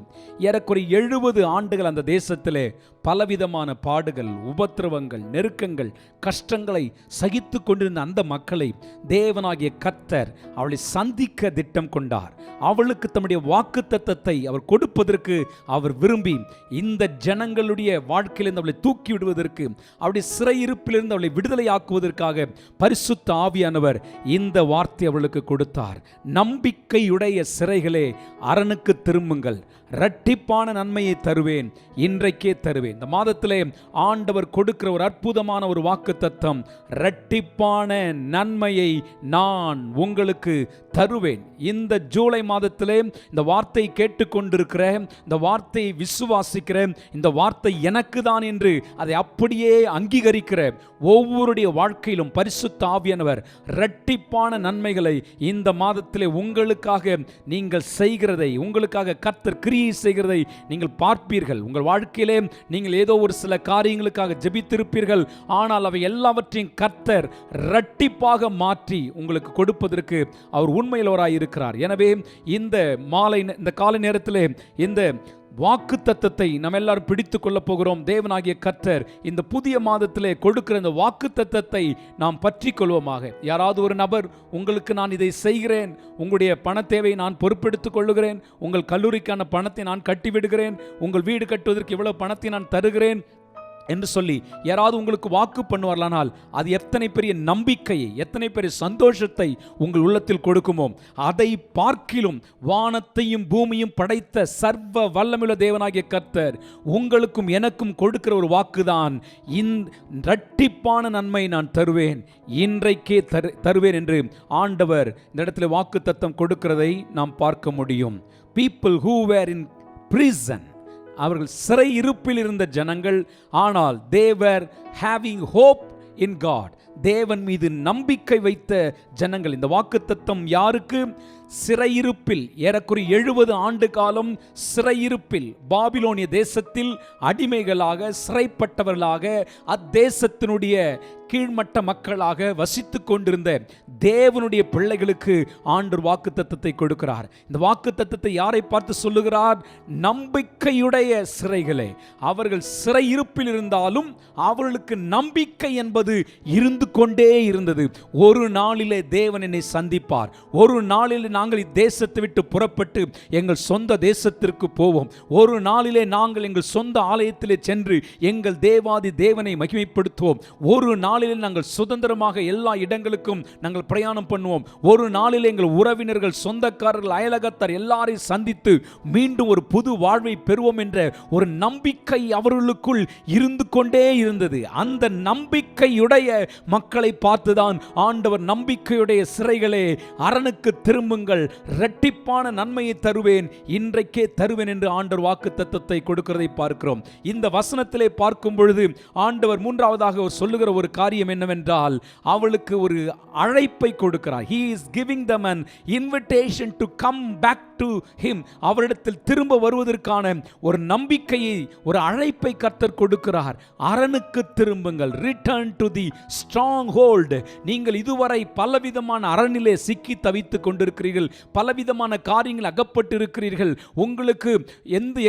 ஏறக்குறைய 70 ஆண்டுகள் அந்த தேசத்திலே பலவிதமான பாடுகள், உபத்திரவங்கள், நெருக்கங்கள், கஷ்டங்களை சகித்து கொண்டிருந்த அந்த மக்களை தேவனாகிய கர்த்தர் அவளை சந்திக்க திட்டம் கொண்டார். அவளுக்கு தம்முடைய வாக்குத்தத்தத்தை அவர் கொடுப்பதற்கு அவர் விரும்பி இந்த ஜனங்களுடைய வாழ்க்கையிலிருந்து அவளை தூக்கி விடுவதற்கு, அவருடைய சிறையிருப்பிலிருந்து அவளை விடுதலையாக்குவதற்காக பரிசுத்த ஆவியானவர் இந்த வார்த்தை அவளுக்கு கொடுத்தார். நம்பிக்கையுடைய உங்களுடைய சிறைகளே அரணுக்கு திரும்புங்கள், இரட்டிப்பான நன்மையை தருவேன், இன்றைக்கே தருவேன். இந்த மாதத்திலே ஆண்டவர் கொடுக்கிற ஒரு அற்புதமான ஒரு வாக்குத்தத்தம், இரட்டிப்பான நன்மையை நான் உங்களுக்கு தருவேன். இந்த ஜூலை மாதத்திலே இந்த வார்த்தையை கேட்டுக்கொண்டிருக்கிற, இந்த வார்த்தையை விசுவாசிக்கிற, இந்த வார்த்தை எனக்கு தான் என்று அதை அப்படியே அங்கீகரிக்கிற ஒவ்வொருடைய வாழ்க்கையிலும் பரிசுத்த ஆவியானவர் இரட்டிப்பான நன்மைகளை இந்த மாதத்திலே உங்களுக்காக நீங்கள் செய்கிறதை, உங்களுக்காக கர்த்தர் கிரியை செய்கிறதை நீங்கள் பார்ப்பீர்கள். உங்கள் வாழ்க்கையிலே நீங்கள் ஏதோ ஒரு சில காரியங்களுக்காக ஜெபித்திருப்பீர்கள், ஆனால் அவை எல்லாவற்றையும் கர்த்தர் இரட்டிப்பாக மாற்றி உங்களுக்கு கொடுப்பதற்கு அவர் உண்மையுள்ளவராய் இருக்கிறார். எனவே இந்த காலை நேரத்திலே இந்த வாக்கு தத்தத்தை நம்ம எல்லாரும் பிடித்து கொள்ள போகிறோம். தேவனாகிய கர்த்தர் இந்த புதிய மாதத்திலே கொடுக்கிற இந்த வாக்கு தத்தத்தை நாம் பற்றி கொள்வோமாக. யாராவது ஒரு நபர் உங்களுக்கு நான் இதை செய்கிறேன், உங்களுடைய பண தேவையை நான் பொறுப்பெடுத்துக் கொள்ளுகிறேன், உங்கள் கல்லூரிக்கான பணத்தை நான் கட்டிவிடுகிறேன், உங்கள் வீடு கட்டுவதற்கு இவ்வளவு பணத்தை நான் தருகிறேன் என்று சொல்லி யாராவது உங்களுக்கு வாக்கு பண்ணுவார்களானால் அது எத்தனை பெரிய நம்பிக்கையை, எத்தனை பெரிய சந்தோஷத்தை உங்கள் உள்ளத்தில் கொடுக்குமோ. அதை பார்க்கிலும் வானத்தையும் பூமியும் படைத்த சர்வ வல்லமையுள்ள தேவனாகிய கர்த்தர் உங்களுக்கும் எனக்கும் கொடுக்கிற ஒரு வாக்குதான், இரட்டிப்பான நன்மை நான் தருவேன், இன்றைக்கே தருவேன் என்று ஆண்டவர் இந்த இடத்துல வாக்கு தத்தம் கொடுக்கிறதை நாம் பார்க்க முடியும். People who were in prison, அவர்கள் சிறை இருப்பில் இருந்த ஜனங்கள், ஆனால் they were having hope in God, தேவன் மீது நம்பிக்கை வைத்த ஜனங்கள். இந்த வாக்குத்தத்தம் யாருக்கு? சிறையிருப்பில் ஏறக்குறைய 70 ஆண்டு காலம் சிறையிருப்பில் பாபிலோனிய தேசத்தில் அடிமைகளாக சிறைப்பட்டவர்களாக அத்தேசத்தினுடைய கீழ்மட்ட மக்களாக வசித்துக் கொண்டிருந்த தேவனுடைய பிள்ளைகளுக்கு ஆண்டவர் வாக்குத்தத்தத்தை கொடுக்கிறார். இந்த வாக்குத்தத்தத்தை யாரை பார்த்து சொல்லுகிறார்? நம்பிக்கையுடைய சிறைகளே. அவர்கள் சிறையிருப்பில் இருந்தாலும் அவர்களுக்கு நம்பிக்கை என்பது இருந்து கொண்டே இருந்தது. ஒரு நாளிலே தேவன் என்னை சந்திப்பார், ஒரு நாளிலே நாங்கள் இத்தேசத்தை விட்டு புறப்பட்டு எங்கள் சொந்த தேசத்திற்கு போவோம், ஒரு நாளிலே நாங்கள் எங்கள் சொந்த ஆலயத்திலே சென்று எங்கள் தேவாதி தேவனை மகிமைப்படுத்துவோம், ஒரு நாளிலே நாங்கள் சுதந்திரமாக எல்லா இடங்களுக்கும் நாங்கள் பிரயாணம் பண்ணுவோம், ஒரு நாளிலே எங்கள் உறவினர்கள், சொந்தக்காரர்கள், அயலகத்தார் எல்லாரையும் சந்தித்து மீண்டும் ஒரு புது வாழ்வை பெறுவோம் என்ற ஒரு நம்பிக்கை அவர்களுக்குள் இருந்து கொண்டே இருந்தது. அந்த நம்பிக்கையுடைய மக்களை பார்த்துதான் ஆண்டவர் நம்பிக்கையுடைய சிறைகளே அரணுக்கு திரும்புங்கள், இரட்டிப்பான நன்மையை தருவேன், இன்றைக்கே தருவேன் என்று ஆண்டவர் வாக்குத்தத்தத்தை கொடுக்கிறதை பார்க்கிறோம். இந்த வசனத்திலே பார்க்கும் பொழுது ஆண்டவர் மூன்றாவதாக சொல்லுகிற ஒரு காரியம் என்னவென்றால், அவளுக்கு ஒரு அழைப்பை கொடுக்கிறார். He is giving them an invitation to come back to him. அவரிடத்தில் திரும்ப வருவதற்கான ஒரு நம்பிக்கையை, ஒரு அழைப்பை கர்த்தர் கொடுக்கிறார். அரணுக்கு திரும்புங்கள், return to the stronghold. நீங்கள் இதுவரை பலவிதமான அரணிலே சிக்கி தவித்துக் கொண்டிருக்கிறீர்கள், பலவிதமான காரியங்கள் அகப்பட்டு இருக்கிறீர்கள், உங்களுக்கு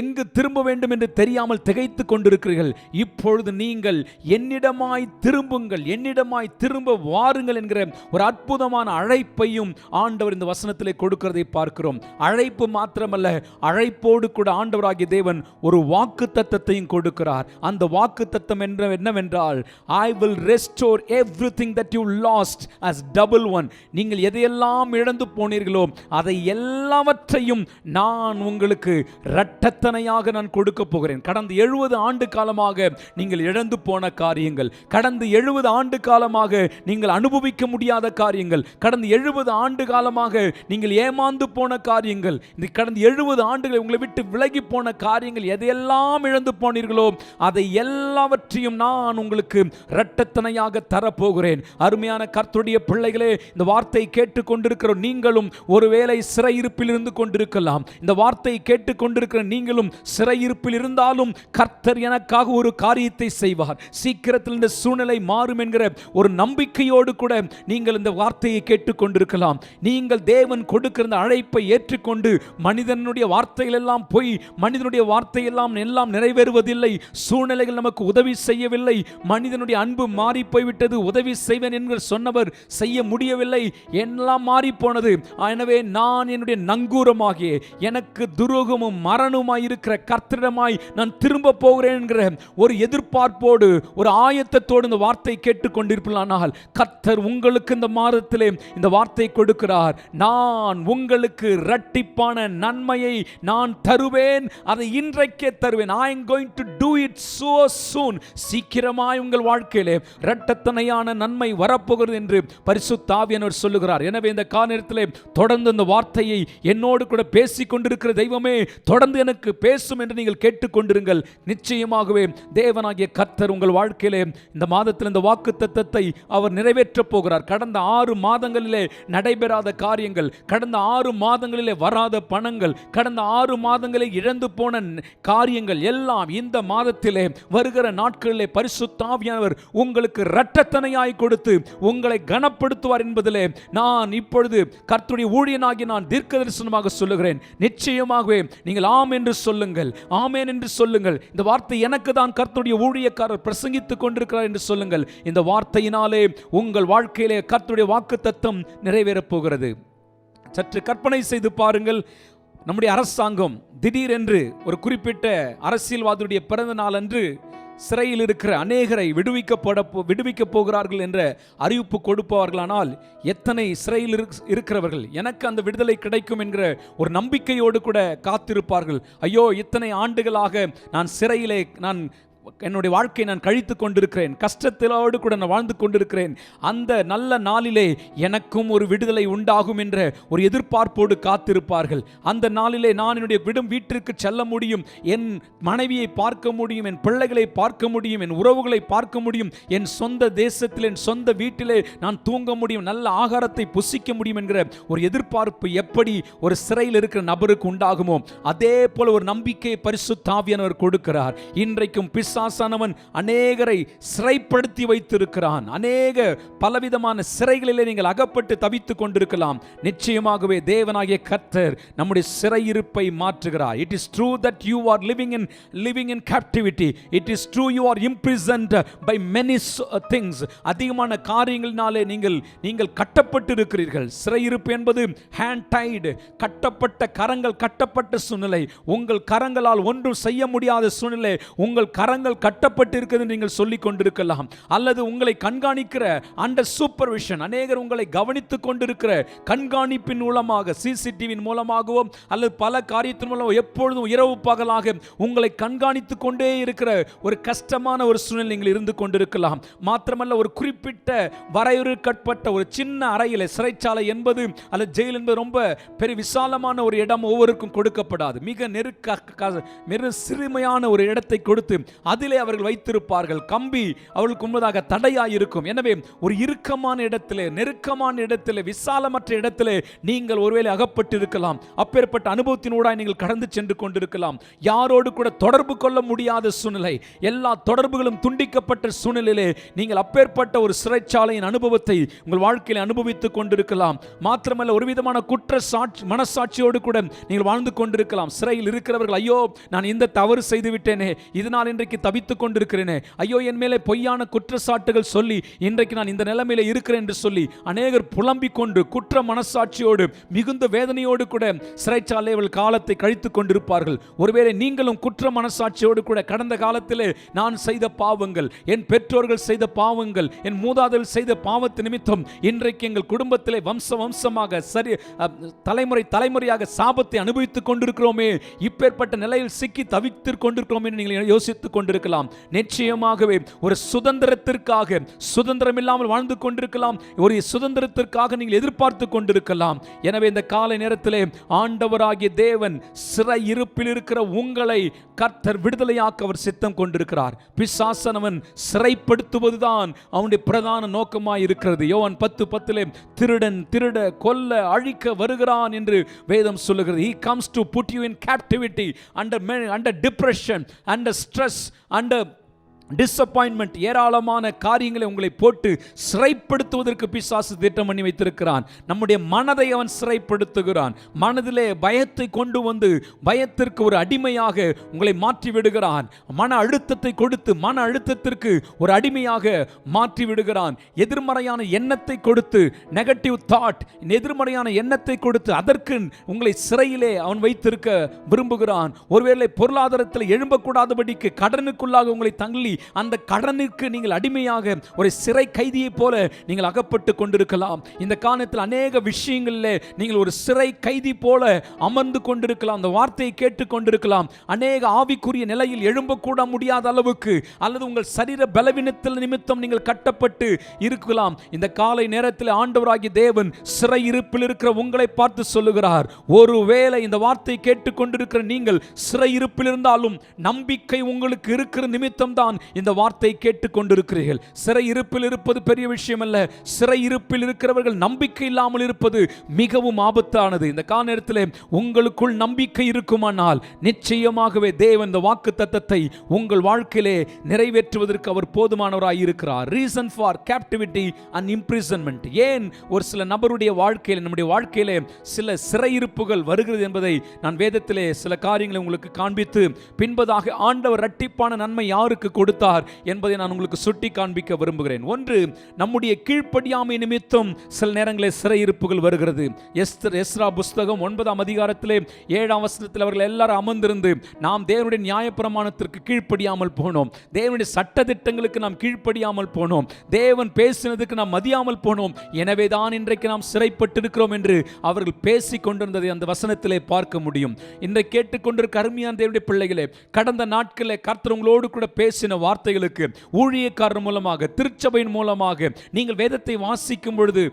எங்கு திரும்ப வேண்டும் என்று தெரியாமல் திகைத்துக் கொண்டிருக்கிறீர்கள். இப்பொழுது நீங்கள் என்னிடமாய் திரும்புங்கள், என்னிடமாய் திரும்ப வாருங்கள் என்கிற ஒரு அற்புதமான அழைப்பையும் ஆண்டவர் இந்த வசனத்திலே கொடுக்கிறதை பார்க்கிறோம். அழைப்பு மாத்திரமல்ல, அழைப்போடு கூட ஆண்டவராகிய தேவன் ஒரு வாக்குத்தத்தத்தையும் கொடுக்கிறார். அந்த வாக்குத்தத்தம் என்னவென்றால், I will restore everything that you lost as double one. நீங்கள் எதையெல்லாம் இழந்து போனீர்களோ அதை எல்லாவற்றையும் நான் உங்களுக்கு இரட்டத்தனையாக நான் கொடுக்க போகிறேன். கடந்த 70 ஆண்டு காலமாக நீங்கள் இழந்து போன காரியங்கள், கடந்த 70 ஆண்டு காலமாக நீங்கள் அனுபவிக்க முடியாத காரியங்கள், கடந்த 70 ஆண்டு காலமாக நீங்கள் ஏமாந்து போன காரியங்கள், இந்த கடந்த 70 ஆண்டுகள் உங்களை விட்டு விலகி போன காரியங்கள், எதையெல்லாம் இழந்து போனீர்களோ அதை எல்லாவற்றையும் நான் உங்களுக்கு இரட்டத்தனையாக தரப்போகிறேன். அருமையான கர்த்தருடைய பிள்ளைகளே, இந்த வார்த்தை கேட்டுக்கொண்டிருக்கிற நீங்களும் ஒருவேளை சிறையிருப்பில் இருந்து கொண்டிருக்கலாம். இந்த வார்த்தையை கேட்டுக்கொண்டிருக்கிற நீங்களும் சிறையிருப்பில் இருந்தாலும் கர்த்தர் எனக்காக ஒரு காரியத்தை செய்வார், சீக்கிரத்தில் இந்த சூழ்நிலை மாறும் என்கிற ஒரு நம்பிக்கையோடு கூட நீங்கள் இந்த வார்த்தையை கேட்டுக்கொண்டிருக்கலாம். நீங்கள் தேவன் கொடுக்கிற அழைப்பை ஏற்றுக்கொண்டு, மனிதனுடைய வார்த்தைகள் எல்லாம் போய், மனிதனுடைய வார்த்தையெல்லாம் எல்லாம் நிறைவேறுவதில்லை, சூழ்நிலைகள் நமக்கு உதவி செய்யவில்லை, மனிதனுடைய அன்பு மாறி போய்விட்டது, உதவி செய்வேன் என்று சொன்னவர் செய்ய முடியவில்லை, எல்லாம் மாறி போனது. எனவே நான் என்னுடைய நங்கூரமாகிய எனக்கு துரோகமும் மரணமாய் இருக்கிற கர்த்தரிடமாய் நான் திரும்ப போகிறேன் என்கிற ஒரு எதிர்பார்ப்போடு, ஒரு ஆயத்தத்தோடு இந்த வார்த்தை கேட்டுக்கொண்டிருப்பானால் கர்த்தர் உங்களுக்கு இந்த மாதத்திலே இந்த வார்த்தை கொடுக்கிறார். நான் உங்களுக்கு இரட்டிப்பான நன்மையை நான் தருவேன், அதை இன்றைக்கே தருவேன். I am going to do it so soon. சீக்கிரமாய் உங்கள் வாழ்க்கையிலே இரட்டத்தனையான நன்மை வரப்போகிறது என்று பரிசுத்த ஆவியானவர் சொல்லுகிறார். எனவே இந்த காலத்திலே தொடர்ந்து இந்த வார்த்தையை என்னோடு கூட பேசிக் கொண்டிருக்கிற தெய்வமே தொடர்ந்து எனக்கு பேசும் என்று நீங்கள் கேட்டுக்கொண்டிருங்கள். நிச்சயமாகவே தேவனாகிய கர்த்தர் உங்கள் வாழ்க்கையிலே இந்த மாதத்தில் இந்த வாக்குத்தத்தத்தை அவர் நிறைவேற்றப் போகிறார். கடந்த 6 மாதங்களிலே நடைபெறாத காரியங்கள், கடந்த 6 மாதங்களிலே வராத பணங்கள், கடந்த 6 மாதங்களில் இழந்து போன காரியங்கள் எல்லாம் இந்த மாதத்திலே வருகிற நாட்களிலே பரிசுத்த ஆவியானவர் உங்களுக்கு இரட்டத்தனையாய் கொடுத்து உங்களை கனப்படுத்துவார் என்பதிலே நான் இப்பொழுது கர்த்தருடைய ஊழியனாகி நான் தீர்க்கதரிசனமாக சொல்லுகிறேன். நிச்சயமாகவே நீங்கள் ஆம் என்று சொல்லுங்கள், ஆமேன் என்று சொல்லுங்கள். இந்த வார்த்தை எனக்கு தான் கர்த்தருடைய ஊழியக்காரர் பிரசங்கித்துக் கொண்டிருக்கிறார் என்று சொல்லுங்கள். இந்த வார்த்தையினாலே உங்கள் வாழ்க்கையிலே கர்த்தருடைய வாக்குத்தத்தம் நிறைவேறப் போகிறது. சற்று கற்பனை செய்து பாருங்கள். நம்முடைய அரசாங்கம் திடீரென்று ஒரு குறிப்பிட்ட அரசியல்வாதியுடைய பிறந்த நாள் அன்று சிறையில் இருக்கிற அநேகரை விடுவிக்க போகிறார்கள் என்ற அறிவிப்பு கொடுப்பார்களானால் எத்தனை சிறையில் இருக்கிறவர்கள் எனக்கு அந்த விடுதலை கிடைக்கும் என்கிற ஒரு நம்பிக்கையோடு கூட காத்திருப்பார்கள். ஐயோ, இத்தனை ஆண்டுகளாக நான் சிறையிலே என்னுடைய வாழ்க்கையை நான் கழித்து கொண்டிருக்கிறேன், கஷ்டத்திலோடு கூட நான் வாழ்ந்து கொண்டிருக்கிறேன், அந்த நல்ல நாளிலே எனக்கும் ஒரு விடுதலை உண்டாகும் என்ற ஒரு எதிர்பார்ப்போடு காத்திருப்பார்கள். அந்த நாளிலே நான் என்னுடைய வீட்டிற்கு செல்ல முடியும், என் மனைவியை பார்க்க முடியும், என் பிள்ளைகளை பார்க்க முடியும், என் உறவுகளை பார்க்க முடியும், என் சொந்த தேசத்தில் என் சொந்த வீட்டிலே நான் தூங்க முடியும், நல்ல ஆகாரத்தை புசிக்க முடியும் என்கிற ஒரு எதிர்பார்ப்பு எப்படி ஒரு சிறையில் இருக்கிற நபருக்கு உண்டாகுமோ அதே போல ஒரு நம்பிக்கையை பரிசுத்த ஆவியானவர் கொடுக்கிறார். இன்றைக்கும் பிசாசானவன் அநேகரை சிறைப்படுத்தி வைத்திருக்கிறான். அநேக பலவிதமான சிறைகளிலே நீங்கள் அகப்பட்டு தவித்துக் கொண்டிருக்கலாம். நிச்சயமாகவே தேவனாகிய கர்த்தர் நம்முடைய சிறையிருப்பை மாற்றுகிறார். It is true that you are living in captivity. It is true you are imprisoned by many things. அதிகமான காரியங்களினாலே நீங்கள் கட்டப்பட்டு இருக்கிறீர்கள். சிறையிருப்பு என்பது hand tied, கட்டப்பட்ட கரங்கள், கட்டப்பட்ட சூழ்நிலை, உங்கள் கரங்களால் ஒன்றும் செய்ய முடியாத சூழ்நிலை, உங்கள் கரங்கள் கட்டப்பட்டு இருக்கிறது நீங்கள் சொல்லிக் கொண்டிருக்கலாம். அல்லது உங்களை கண்காணிக்கிற அண்டர் சூப்பர்விஷன், அநேகர் உங்களை கவனித்துக் கொண்டிருக்கிற கண்காணிப்பின் மூலமாக, சிசிடிவியின் மூலமாகவோ அல்லது பல காரியத்தின் மூலம் எப்பொழுதும் இரவு பகலாக உங்களை கண்காணித்துக் கொண்டே இருக்கிற ஒரு கஷ்டமான ஒரு சூழ்நிலை நீங்கள் இருந்து கொண்டிருக்கலாம். மாத்திரமல்ல, ஒரு குறிப்பிட்ட வரையறுக்கப்பட்ட ஒரு சின்ன அறையில், சிறைச்சாலை என்பது அல்லது ஜெயில் என்பது ரொம்ப பெரிய விசாலமான ஒரு இடம் ஒவ்வொருக்கும் கொடுக்கப்படாது. மிக சிறுமையான ஒரு இடத்தை கொடுத்து அதிலே அவர்கள் வைத்திருப்பார்கள். கம்பி அவர்களுக்கு முன்பதாக தடையாய் இருக்கும். எனவே ஒரு இறுக்கமான இடத்திலே, நெருக்கமான இடத்திலே, விசாலமற்ற இடத்திலே நீங்கள் ஒருவேளை அகப்பட்டு இருக்கலாம். அப்பேற்பட்ட அனுபவத்தினூடாய் நீங்கள் கடந்து சென்று கொண்டிருக்கலாம். யாரோடு கூட தொடர்பு கொள்ள முடியாத சூழ்நிலை, எல்லா தொடர்புகளும் துண்டிக்கப்பட்ட சூழ்நிலையிலே நீங்கள் அப்பேற்பட்ட ஒரு சிறைச்சாலையின் அனுபவத்தை உங்கள் வாழ்க்கையில் அனுபவித்துக் கொண்டிருக்கலாம். மாத்திரமல்ல, ஒரு விதமான மனசாட்சியோடு கூட நீங்கள் வாழ்ந்து கொண்டிருக்கலாம். சிறையில் இருக்கிறவர்கள், ஐயோ, நான் இந்த தவறு செய்து விட்டேனே, இதனால் இன்றைக்கு தவித்துக் கொண்டிருக்கிறேனே, ஐயோ, என் மேலே பொய்யான குற்றச்சாட்டுகள் சொல்லி இன்றைக்கு நான் இந்த நிலைமையில இருக்கிறேன் என்று சொல்லி அநேகர் புலம்பிக் கொண்டு குற்ற மனசாட்சியோடு மிகுந்த வேதனையோடு கூட சிறைச்சாலைகள் காலத்தை கழித்துக் கொண்டிருப்பார்கள். ஒருவேளை நீங்களும் குற்ற மனசாட்சியோடு கூட கடந்த காலத்திலே நான் செய்த பாவங்கள், என் பெற்றோர்கள் செய்த பாவங்கள், என் மூதாதையர்கள் செய்த பாவத்து நிமித்தம் இன்றைக்கு எங்கள் குடும்பத்திலே வம்சமாக தலைமுறையாக சாபத்தை அனுபவித்துக் கொண்டிருக்கிறோமே, இப்பேற்பட்ட நிலையில் சிக்கி தவித்துக் கொண்டிருக்கிறோம் என்று நீங்கள் யோசித்துக் கொண்டிருக்கலாம். நிச்சயமாகவே ஒரு சுதந்திரத்திற்காக சுதந்திரம் இல்லாமல் வாழ்ந்து கொண்டிருக்கலாம். ஒரு சுதந்திரத்திற்காக நீங்கள் எதிர்பார்த்து கொண்டிருக்கலாம். எனவே இந்த காலை நேரத்திலே ஆண்டவராகிய தேவன் சிறை இருப்பில் இருக்கிற உங்களை கர்த்தர் விடுதலையாக்க அவர் சித்தம் கொண்டிருக்கிறார். பிசாசனவன் சிறைப்படுத்துவதுதான் அவனுடைய பிரதான நோக்கமாய் இருக்கிறது. யோவான் 10:10 திருடன் திருட கொல்ல அழிக்க வருகிறான் என்று வேதம் சொல்லுகிறது. He comes to put you in captivity, under depression, under stress, under disappointment, ஏராளமான காரியங்களை உங்களை போட்டு சிறைப்படுத்துவதற்கு பிசாசு திட்டம் பண்ணி வைத்திருக்கிறான். நம்முடைய மனதை அவன் சிறைப்படுத்துகிறான். மனதிலே பயத்தை கொண்டு வந்து பயத்திற்கு ஒரு அடிமையாக உங்களை மாற்றி விடுகிறான். மன அழுத்தத்தை கொடுத்து மன அழுத்தத்திற்கு ஒரு அடிமையாக மாற்றி விடுகிறான். எதிர்மறையான எண்ணத்தை கொடுத்து, நெகட்டிவ் தாட், எதிர்மறையான எண்ணத்தை கொடுத்து அதற்கு உங்களை சிறையிலே அவன் வைத்திருக்க விரும்புகிறான். ஒருவேளை பொருளாதாரத்தில் எழும்பக்கூடாதபடிக்கு கடனுக்குள்ளாக உங்களை தள்ளி அந்த கடனுக்கு நீங்கள் அடிமையாக ஒரு சிறை கைதியை போல நீங்கள் அகப்பட்டு கொண்டிருக்கலாம். இந்த காலத்தில் அநேக விஷயங்களில் நீங்கள் ஒரு சிறை கைதி போல அமர்ந்து கொண்டிருக்கலாம். அந்த வார்த்தையை கேட்டுக் கொண்டிருக்கலாம். அநேக ஆவிக்குரிய நிலையில் எழும்பக்கூட முடியாத அளவுக்கு அல்லது உங்கள் சரீர பலவீனத்தில் நிமித்தம் நீங்கள் கட்டப்பட்டு இருக்கலாம். இந்த காலை நேரத்தில் ஆண்டவராகிய தேவன் சிறை இருப்பில் இருக்கிற உங்களை பார்த்து சொல்லுகிறார், ஒருவேளை இந்த வார்த்தையை கேட்டுக் கொண்டிருக்கிற நீங்கள் சிறை இருப்பில் இருந்தாலும் நம்பிக்கை உங்களுக்கு இருக்கிற நிமித்தம் தான் இந்த வார்த்தை கேட்டுக் கொண்டிருக்கிறீர்கள். சிறை இருப்பில் இருப்பது பெரிய விஷயம் அல்ல. சிறை இருப்பில் இருக்கிறவர்கள் நம்பிக்கை இல்லாமல் இருப்பது மிகவும் ஆபத்தானது. இந்த கால நேரத்தில் உங்களுக்குள் நம்பிக்கை இருக்குமானால் நிச்சயமாகவே தேவன் இந்த வாக்குத்தத்தத்தை உங்கள் வாழ்க்கையிலே நிறைவேற்றுவதற்கு அவர் போதுமானவராய் இருக்கிறார். Reason for captivity and imprisonment. ஏன் ஒரு சில நபருடைய வாழ்க்கையில், நம்முடைய வாழ்க்கையிலே சில சிறையிருப்புகள் வருகிறது என்பதை நான் வேதத்திலே சில காரியங்களை உங்களுக்கு காண்பித்து பின்பதாக ஆண்டவர் இரட்டிப்பான நன்மை யாருக்கு கொடுத்தார் என்பதை நான் உங்களுக்கு சுட்டி காண்பிக்க விரும்புகிறேன். ஒன்று, நம்முடைய கீழ்ப்படியாமை நிமித்தம் சில நேரங்களில் சிறையிருப்புகள் வருகிறது. எஸ்ரா புஸ்தகம் 9ஆம் அதிகாரத்திலே 7ஆம் வசனத்தில் அவர்கள் எல்லாரும் அமர்ந்திருந்து நாம் தேவனுடைய நியாயப்பிரமாணத்திற்கு கீழ்ப்படியாமல் போனோம், தேவனுடைய சட்டதிட்டங்களுக்கு நாம் கீழ்ப்படியாமல் போனோம், தேவன் பேசினதுக்கு நாம் மதியாமல் போனோம், எனவே தான் இன்றைக்கு நாம் சிறைப்பட்டிருக்கிறோம் என்று அவர்கள் பேசிக் கொண்டிருந்ததை அந்த வசனத்திலே பார்க்க முடியும். இன்றைக்கு கேட்டுக்கொண்டிருக்க அருமையான தேவனுடைய பிள்ளைகளே, கடந்த நாட்களில் கர்த்தர் உங்களோடு கூட பேசின வார்த்தைகளுக்கு ஊழியக்காரர் மூலமாக, திருச்சபையின் மூலமாக நீங்கள் வேதத்தை வாசிக்கும் பொழுது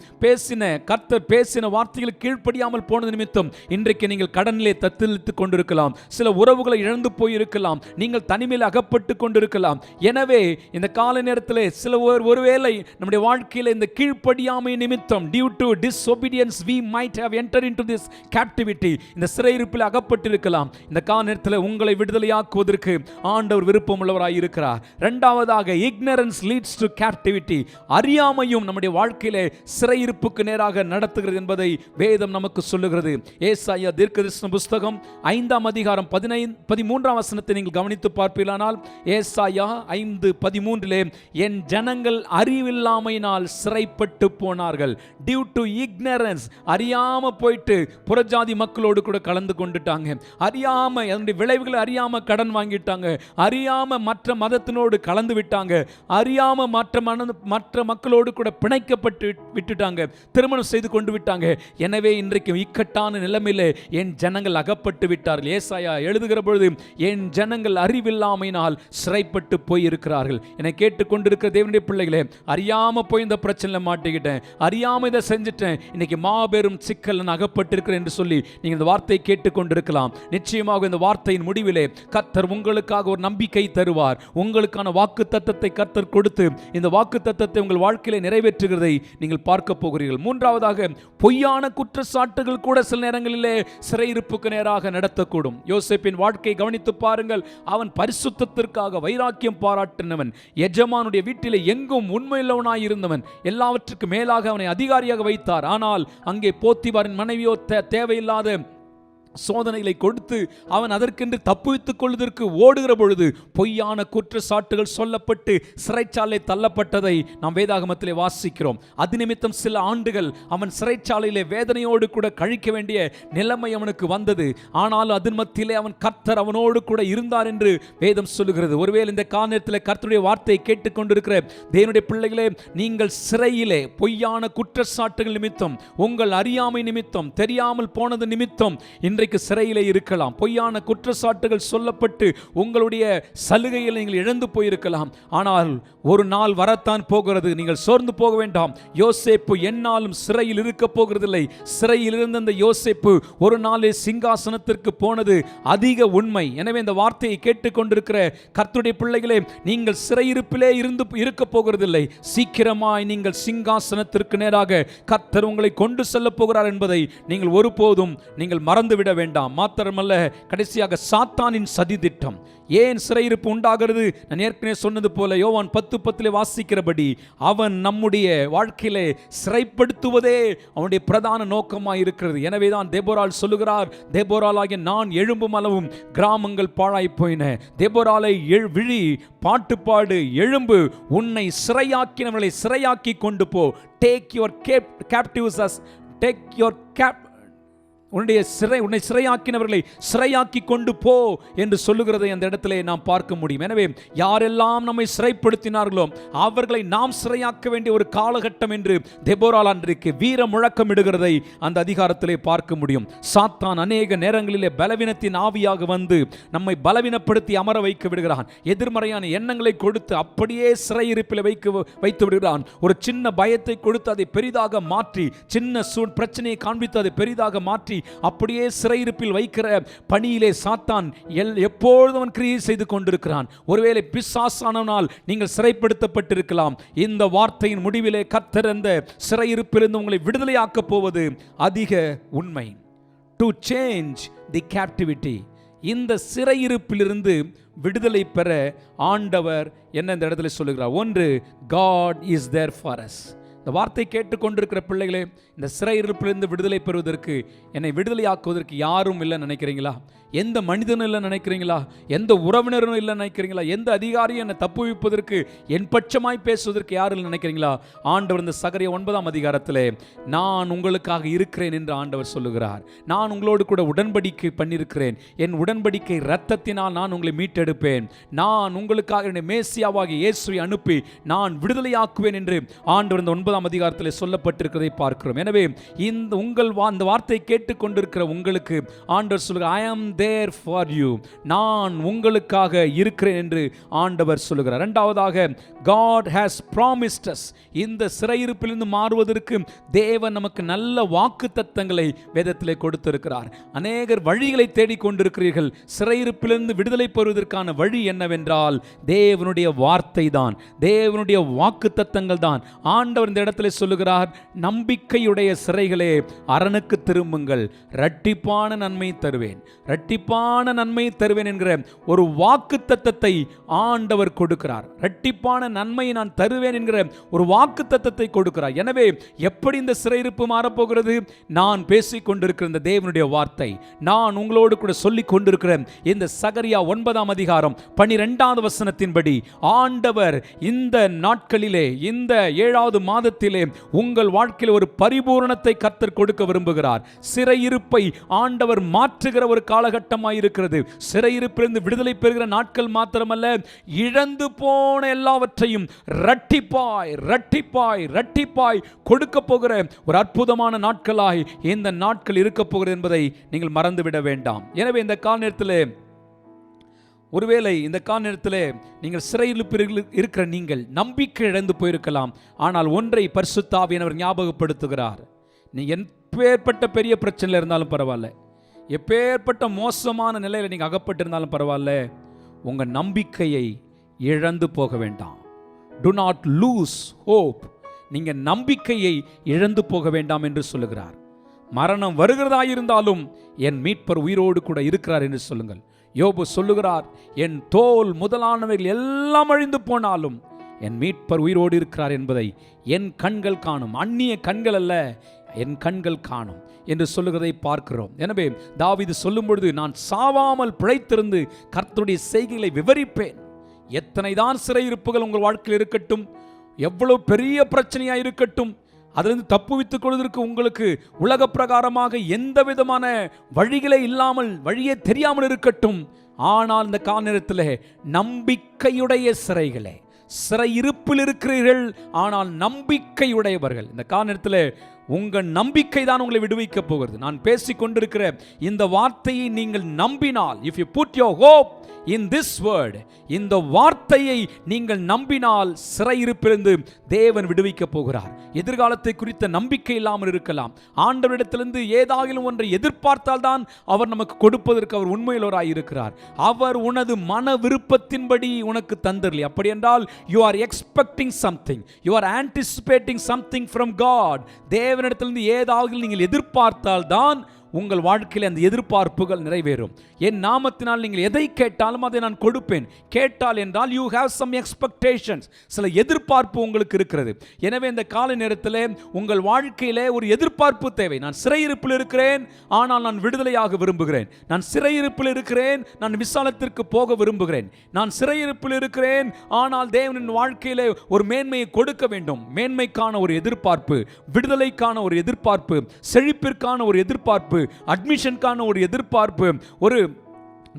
கர்த்தர் பேசின வார்த்தைகளுக்கு கீழ்ப்படியாமல் போனது நிமித்தம் இன்றைக்கு நீங்கள் கடனிலே தத்தளித்துக் கொண்டிருக்கலாம். சில உறவுகளை இழந்து போயிருக்கலாம். நீங்கள் தனிமையில் அகப்பட்டு கொண்டிருக்கலாம். எனவே இந்த கால நேரத்தில் சில ஒருவேளை நம்முடைய வாழ்க்கையில் இந்த கீழ்ப்படியாமை நிமித்தம் due to disobedience we might have entered into this captivity, இந்த சிறையிருப்பில் அகப்பட்டிருக்கலாம். இந்த கால நேரத்தில் உங்களை விடுதலையாக்குவதற்கு ஆண்டவர் விருப்பம் உள்ளவராய் இருக்கிறார். இரண்டாவதாக, ignorance leads to captivity. அறியாமையும் நம்முடைய வாழ்க்கையிலே சிறையிருப்புக்கு நேராக நடத்துகிறது என்பதை வேதம் நமக்கு சொல்லுகிறது. ஏசாயா தீர்க்கதரிசன புஸ்தகம் 5ஆம் அதிகாரம் 13ஆம் வசனத்தை நீங்கள் கவனித்து பார்ப்பீர்களானால், ஏசாயா 5:13 என் ஜனங்கள் அறிவில்லாமையினால் சிறைப்பட்டு போனார்கள். டியூ டு ignorance, அறியாம போயிட்டு புறஜாதி மக்களோடு கூட கலந்து கொண்டுட்டாங்க, அறியாம அதனுடைய விளைவுகளை அறியாம கடன் வாங்கிட்டாங்க, அறியாம மற்ற மதத்தினோடு கலந்து விட்டாங்க, அறியாம மற்ற மக்களோடு கூட பிணைக்கப்பட்டு விட்டுட்டாங்க, திருமணம் செய்து கொண்டு விட்டாங்க. எனவே இன்றைக்கு இக்கட்டான நிலைமையிலே என் ஜனங்கள் அகப்பட்டு விட்டார்கள். ஏசாயா எழுதுகிற பொழுது என் ஜனங்கள் அறிவில்லாமையினால் சிறைப்பட்டு போயிருக்கிறார்கள். என்னை கேட்டுக்கொண்டிருக்கிற தேவனுடைய பிள்ளைகளே, அறியாம போய் இந்த பிரச்சனையில மாட்டிக்கிட்டேன், அறியாம இதை செஞ்சுட்டேன், இன்னைக்கு மாபெரும் சிக்கல் அகப்பட்டிருக்கிறேன் என்று சொல்லி நீங்கள் இந்த வார்த்தையை கேட்டுக்கொண்டிருக்கலாம். நிச்சயமாக இந்த வார்த்தையின் முடிவிலே கர்த்தர் உங்களுக்காக ஒரு நம்பிக்கை தருவார். உங்களுக்கான வாக்கு தத்தத்தை கர்த்தர் கொடுத்து இந்த வாக்கு தத்தத்தை உங்கள் வாழ்க்கையிலே நிறைவேற்றுகிறதை நீங்கள் பார்க்க போகிறீர்கள். மூன்றாவதாக, பொய்யான குற்றச்சாட்டுகள் கூட சில நேரங்களிலே சிறையிருப்புக்கு நேராக நடத்தக்கூடும். யோசேப்பின் வாழ்க்கையை கவனித்து பாருங்கள். அவன் பரிசுத்தத்திற்காக வைராக்கியம் பாராட்டினவன், எஜமானுடைய வீட்டிலே எங்கும் உண்மையுள்ளவனாய் இருந்தவன், எல்லாவற்றுக்கும் மேலாக அவனை அதிகாரியாக வைத்தார். ஆனால் அங்கே போத்திபாரின் மனைவியோ தேவையில்லாத சோதனைகளை கொடுத்து அவன் அதற்கென்று தப்புவித்துக் கொள்வதற்கு ஓடுகிற பொழுது பொய்யான குற்றச்சாட்டுகள் சொல்லப்பட்டு சிறைச்சாலை தள்ளப்பட்டதை நாம் வேதாகமத்திலே வாசிக்கிறோம். அது நிமித்தம் சில ஆண்டுகள் அவன் சிறைச்சாலையிலே வேதனையோடு கூட கழிக்க வேண்டிய நிலைமை அவனுக்கு வந்தது. ஆனால் அதன் மத்தியிலே அவன் கர்த்தர் அவனோடு கூட இருந்தார் என்று வேதம் சொல்லுகிறது. ஒருவேளை இந்த காலத்தில் கர்த்தருடைய வார்த்தையை கேட்டுக்கொண்டிருக்கிற தேவனுடைய பிள்ளைகளே, நீங்கள் சிறையிலே பொய்யான குற்றச்சாட்டுகள் நிமித்தம், உங்கள் அறியாமை நிமித்தம், தெரியாமல் போனது நிமித்தம் இன்றைக்கு சிறையிலே இருக்கலாம். பொய்யான குற்றச்சாட்டுகள் சொல்லப்பட்டு உங்களுடைய சலுகையில் நீங்கள் இழந்து போயிருக்கலாம். ஆனால் ஒரு நாள் வரத்தான் போகிறது. நீங்கள் சோர்ந்து போக வேண்டாம். யோசேப்பு எந்நாளும் சிறையில் இருக்க போகிறதில்லை. சிறையில் இருந்த அந்த யோசேப்பு ஒரு நாளே சிங்காசனத்திற்கு போனது அதிக உண்மை. எனவே இந்த வார்த்தையை கேட்டுக்கொண்டிருக்கிற கர்த்தருடைய பிள்ளைகளே, நீங்கள் சிறையிருப்பிலே இருக்க போகிறதில்லை. சீக்கிரமாய் நீங்கள் சிங்காசனத்திற்கு நேராக கர்த்தர் உங்களை கொண்டு செல்ல போகிறார் என்பதை நீங்கள் ஒருபோதும் நீங்கள் மறந்துவிட வேண்டாம். மாத்திரமல்ல, கடைசியாக சாத்தானின் சதி திட்டம். ஏன் சிறையிருப்பு உண்டாகிறது? நான் ஏற்கனவே சொன்னது போல யோவான் 10:10 வாசிக்கிறபடி அவன் நம்முடைய வாழ்க்கையிலே சிறைப்படுத்துவதே அவனுடைய பிரதான நோக்கமாக இருக்கிறது. எனவே தான் தேபோரால் சொல்லுகிறார், தேபோராலாகிய நான் எழும்பும் அளவும் கிராமங்கள் பாழாய் போயின. தேபோராலை விழி, பாட்டு பாடு, எழும்பு, உன்னை சிறையாக்கினவர்களை சிறையாக்கி கொண்டு போ. Take your captives, take your உன்னை சிறையாக்கினவர்களை சிறையாக்கி கொண்டு போ என்று சொல்லுகிறதை அந்த இடத்திலே நாம் பார்க்க முடியும். எனவே யாரெல்லாம் நம்மை சிறைப்படுத்தினார்களோ அவர்களை நாம் சிறையாக்க வேண்டிய ஒரு காலகட்டம் என்று தெபோராள் அன்றைக்கு வீர முழக்கம் இடுகிறதை அந்த அதிகாரத்திலே பார்க்க முடியும். சாத்தான் அநேக நேரங்களிலே பலவீனத்தின் ஆவியாக வந்து நம்மை பலவீனப்படுத்தி அமர வைக்க விடுகிறான். எதிர்மறையான எண்ணங்களை கொடுத்து அப்படியே சிறையிருப்பில் வைத்து விடுகிறான். ஒரு சின்ன பயத்தை கொடுத்து அதை பெரிதாக மாற்றி, சின்ன பிரச்சனையை காண்பித்து அதை பெரிதாக மாற்றி அப்படியே சிறையிருப்பில் வைக்கிற பணியிலே சாத்தான் எப்பொழுதும் அவன் கிரியை செய்து கொண்டிருக்கிறான். ஒருவேளை பிசாசானால் நீங்கள் சிறைப்படுத்தப்பட்டிருக்கலாம். இந்த வார்த்தையின் முடிவிலே கர்த்தர் அந்த சிறையிருப்பிலிருந்து உங்களை விடுதலையாக்கப் போவது அதிக உண்மை. டு சேஞ்ச் தி கேப்டிவிட்டி, இந்த சிறையிருப்பிலிருந்து விடுதலை பெற ஆண்டவர் என்ன இந்த இடத்துல சொல்லுகிறார்? ஒன்று, God is there for us. இந்த வார்த்தை கேட்டுக்கொண்டிருக்கிற பிள்ளைகளே, இந்த சிறையிருப்பிலிருந்து விடுதலை பெறுவதற்கு, என்னை விடுதலையாக்குவதற்கு யாரும் இல்லைன்னு நினைக்கிறீங்களா? எந்த மனிதனும் இல்லை நினைக்கிறீங்களா? எந்த உறவினரும் இல்லை நினைக்கிறீங்களா? எந்த அதிகாரியும் என்னை தப்புவிப்பதற்கு, என் பட்சமாய் பேசுவதற்கு யாரும் இல்லை நினைக்கிறீங்களா? ஆண்டவர் இந்த சகரியா 9ஆம் அதிகாரத்திலே நான் உங்களுக்காக இருக்கிறேன் என்று ஆண்டவர் சொல்லுகிறார். நான் உங்களோடு கூட உடன்படிக்கை பண்ணியிருக்கிறேன். என் உடன்படிக்கை இரத்தத்தினால் நான் உங்களை மீட்டெடுப்பேன். நான் உங்களுக்காக என்னுடைய மேசியாவாகிய இயேசுவை அனுப்பி நான் விடுதலையாக்குவேன் என்று ஆண்டவர் இந்த 9ஆம் அதிகாரத்திலே சொல்லப்பட்டிருக்கிறதை பார்க்கிறோம். எனவே இந்த வார்த்தை கேட்டுக்கொண்டிருக்கிற உங்களுக்கு ஆண்டவர் சொல்லுகிறார், I am there for you. நான் உங்களுக்காக இருக்கிறேன் என்று ஆண்டவர் சொல்லுகிறார். இரண்டாவதாக, God has promised us. இந்த சிறையிருப்பிலிருந்து மாறுவதற்கு தேவன் நமக்கு நல்ல வாக்குத்தத்தங்களை வேதத்திலே கொடுத்திருக்கிறார். அநேகர் வழிகளை தேடிக்கொண்டிருக்கிறீர்கள். சிறையிருப்பிலிருந்து விடுதலை பெறுவதற்கான வழி என்னவென்றால் தேவனுடைய வார்த்தை தான், தேவனுடைய வாக்குத்தத்தங்கள் தான். ஆண்டவர் இந்த இடத்திலே சொல்லுகிறார், நம்பிக்கையுடைய சிறைகளே அரணுக்கு திரும்புங்கள், இரட்டிப்பான நன்மை தருவேன், இரட்டிப்பான நன்மை தருவேன் என்கிற ஒரு வாக்குத்தத்தத்தை ஆண்டவர் கொடுக்கிறார். இரட்டிப்பான நன்மையை நான் தருவேன் என்கிற ஒரு வாக்குத்தத்தத்தை கொடுக்கிறார். எனவே எப்படி இந்த சிறையிருப்பு மாறப்போகிறது? நான் பேசிக் கொண்டிருக்கிற இந்த தேவனுடைய வார்த்தை, நான் உங்களோடு கூட சொல்லிக் கொண்டிருக்கிற இந்த சகரியா 9ஆம் அதிகாரம் 12வது வசனத்தின்படி ஆண்டவர் இந்த நாட்களிலே, இந்த 7வது மாதத்திலே உங்கள் வாழ்க்கையில் ஒரு பரிபூரணத்தை கர்த்தர் கொடுக்க விரும்புகிறார். சிறையிருப்பை ஆண்டவர் மாற்றுகிற ஒரு காலகட்டமாய் இருக்கிறது. சிறையிருப்பிலிருந்து விடுதலை பெறுகிற நாட்கள் மாத்திரமல்ல, இழந்து போன எல்லாவற்றையும் இரட்டிப்பாய் இரட்டிப்பாய் இரட்டிப்பாய் கொடுக்க போகிற ஒரு அற்புதமான நாட்களாய் இந்த நாட்கள் இருக்க போகிறது என்பதை நீங்கள் மறந்துவிட வேண்டாம். எனவே இந்த கால நேரத்தில், ஒருவேளை இந்த கால நேரத்தில் நீங்கள் சிறையிருப்பில் இருக்கிற நீங்கள் நம்பிக்கை இழந்து போயிருக்கலாம். ஆனால் ஒன்றை பரிசுத்த ஆவியானவர் ஞாபகப்படுத்துகிறார். நீ எப்பேற்பட்ட பெரிய பிரச்சனையில் இருந்தாலும் பரவாயில்ல, எப்பேற்பட்ட மோசமான நிலையில் நீங்கள் அகப்பட்டிருந்தாலும் பரவாயில்ல, உங்கள் நம்பிக்கையை இழந்து போக வேண்டாம். To not loose hope. நீங்கள் நம்பிக்கையை இழந்து போக வேண்டாம் என்று சொல்லுகிறார். மரணம் வருகிறதாயிருந்தாலும் என் மீட்பர் உயிரோடு கூட இருக்கிறார் என்று சொல்லுங்கள். யோபு சொல்லுகிறார், என் தோல் முதலானவைகள் எல்லாம் அழிந்து போனாலும் என் மீட்பர் உயிரோடு இருக்கிறார் என்பதை என் கண்கள் காணும். அந்நிய கண்கள் அல்ல, என் கண்கள் காணும் என்று சொல்லுகிறதை பார்க்கிறோம். எனவே தாவீது சொல்லும் பொழுது, நான் சாவாமல் பிழைத்திருந்து கர்த்தருடைய செய்கைகளை விவரிப்பேன். எத்தனை தான் சிறையிருப்புகள் உங்கள் வாழ்க்கையில் இருக்கட்டும், எவ்வளவு பெரிய பிரச்சனையாக இருக்கட்டும், அதிலிருந்து தப்புவித்துக் கொள்வதற்கு உங்களுக்கு உலக பிரகாரமாக எந்த விதமான வழிகளே இல்லாமல், வழியே தெரியாமல் இருக்கட்டும், ஆனால் இந்த கால நேரத்தில் நம்பிக்கையுடைய சிறைகளே, சிறையிருப்பில் இருக்கிறீர்கள் ஆனால் நம்பிக்கையுடையவர்கள். இந்த கால நேரத்தில் உங்கள் நம்பிக்கை தான் உங்களை விடுவிக்க போகிறது. நான் பேசிக் கொண்டிருக்கிற இந்த வார்த்தையை நீங்கள் நம்பினால், if you put your hope in this word, இந்த வார்த்தையை நீங்கள் நம்பினால் சிறையிருப்பிலிருந்து தேவன் விடுவிக்க போகிறார். எதிர்காலத்தை குறித்த நம்பிக்கை இல்லாமல் இருக்கலாம். ஆண்டவரிடத்திலிருந்து ஏதாகிலும் ஒன்றை எதிர்பார்த்தால் தான் அவர் நமக்கு கொடுப்பதற்கு அவர் உண்மையுள்ளவராய் இருக்கிறார். அவர் உனது மன விருப்பத்தின்படி உனக்கு தந்தரலி. அப்படி என்றால் you are expecting something, you are anticipating something from God. தேவனிடத்திலிருந்து ஏதாவது நீங்கள் எதிர்பார்த்தால் தான் உங்கள் வாழ்க்கையில் அந்த எதிர்பார்ப்புகள் நிறைவேறும். என் நாமத்தினால் நீங்கள் எதை கேட்டாலும் அதை நான் கொடுப்பேன். கேட்டால் என்றால் you have some expectations, சில எதிர்பார்ப்பு உங்களுக்கு இருக்கிறது. எனவே இந்த கால நேரத்தில் உங்கள் வாழ்க்கையிலே ஒரு எதிர்பார்ப்பு தேவை. நான் சிறையிருப்பில் இருக்கிறேன், ஆனால் நான் விடுதலையாக விரும்புகிறேன். நான் சிறையிருப்பில் இருக்கிறேன், நான் விசாலத்திற்கு போக விரும்புகிறேன். நான் சிறையிருப்பில் இருக்கிறேன், ஆனால் தேவனின் வாழ்க்கையிலே ஒரு மேன்மையை கொடுக்க வேண்டும். மேன்மைக்கான ஒரு எதிர்பார்ப்பு, விடுதலைக்கான ஒரு எதிர்பார்ப்பு, செழிப்பிற்கான ஒரு எதிர்பார்ப்பு, அட்மிஷனுக்கான ஒரு எதிர்பார்ப்பு, ஒரு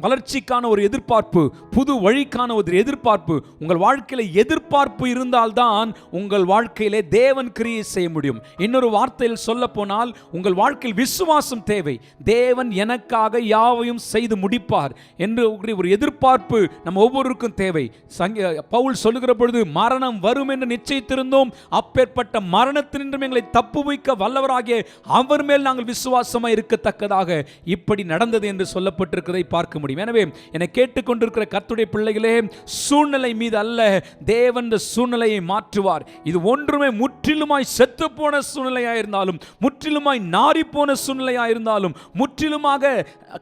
வளர்ச்சிக்கான ஒரு எதிர்பார்ப்பு, புது வழிக்கான ஒரு எதிர்பார்ப்பு, உங்கள் வாழ்க்கையில எதிர்பார்ப்பு இருந்தால்தான் உங்கள் வாழ்க்கையிலே தேவன் கிரியை செய்ய முடியும். இன்னொரு வார்த்தையில் சொல்ல போனால் உங்கள் வாழ்க்கையில் விசுவாசம் தேவை. தேவன் எனக்காக யாவையும் செய்து முடிப்பார் என்று ஒரு எதிர்பார்ப்பு நம்ம ஒவ்வொருவருக்கும் தேவை. பவுல் சொல்லுகிற பொழுது மரணம் வரும் என்று நிச்சயித்திருந்தோம், அப்பேற்பட்ட மரணத்தினின்றும் எங்களை தப்புவிக்க வல்லவராகிய அவர் மேல் நாங்கள் விசுவாசமாக இருக்கத்தக்கதாக இப்படி நடந்தது என்று சொல்லப்பட்டிருக்கிறதை பார்க்க முடியும். எனவே என்னை கேட்டுக்கொண்டிருக்கிற கர்த்தருடைய பிள்ளைகளே, சூழ்நிலை மீது அல்ல, தேவன் சூழ்நிலையை மாற்றுவார். இது ஒன்றுமே முற்றிலுமாய் செத்து போன சூழ்நிலையாக இருந்தாலும், முற்றிலுமாய் நாரி போன சூழ்நிலையாக இருந்தாலும், முற்றிலுமாக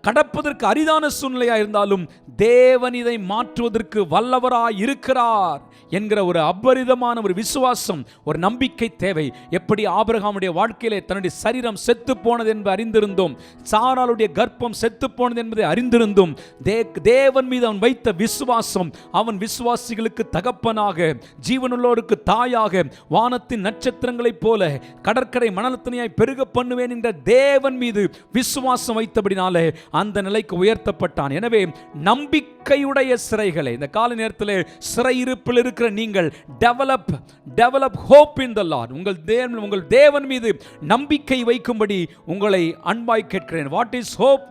கடப்பதற்கு அரிதான சூழ்நிலையாக இருந்தாலும் தேவன் இதை மாற்றுவதற்கு வல்லவராய் இருக்கிறார் என்கிற ஒரு அபரிதமான ஒரு விசுவாசம், ஒரு நம்பிக்கை தேவை. எப்படி ஆபிரகாமுடைய வாழ்க்கையிலே தன்னுடைய சரீரம் செத்து போனது என்று அறிந்திருந்தோம், சாராளுடைய கர்ப்பம் செத்து போனது என்பதை அறிந்திருந்தோம், தேவன் மீது அவன் வைத்த விசுவாசம் அவன் விசுவாசிகளுக்கு தகப்பனாக, ஜீவனுள்ளோருக்கு தாயாக, வானத்தின் நட்சத்திரங்களைப் போல கடற்கரை மணலத்தனையாய் பெருக பண்ணுவேன் என்ற தேவன் மீது விசுவாசம் வைத்தபடினாலே அந்த நிலைக்கு உயர்த்தப்பட்டான். எனவே நம்பிக்கையுடைய சிறைகளை, இந்த கால நேரத்தில் சிறையிருப்பில் இருக்கிற நீங்கள் develop hope in the Lord. உங்கள் தேவன் மீது நம்பிக்கை வைக்கும்படி உங்களை அன்பாய் கேட்கிறேன். What is hope?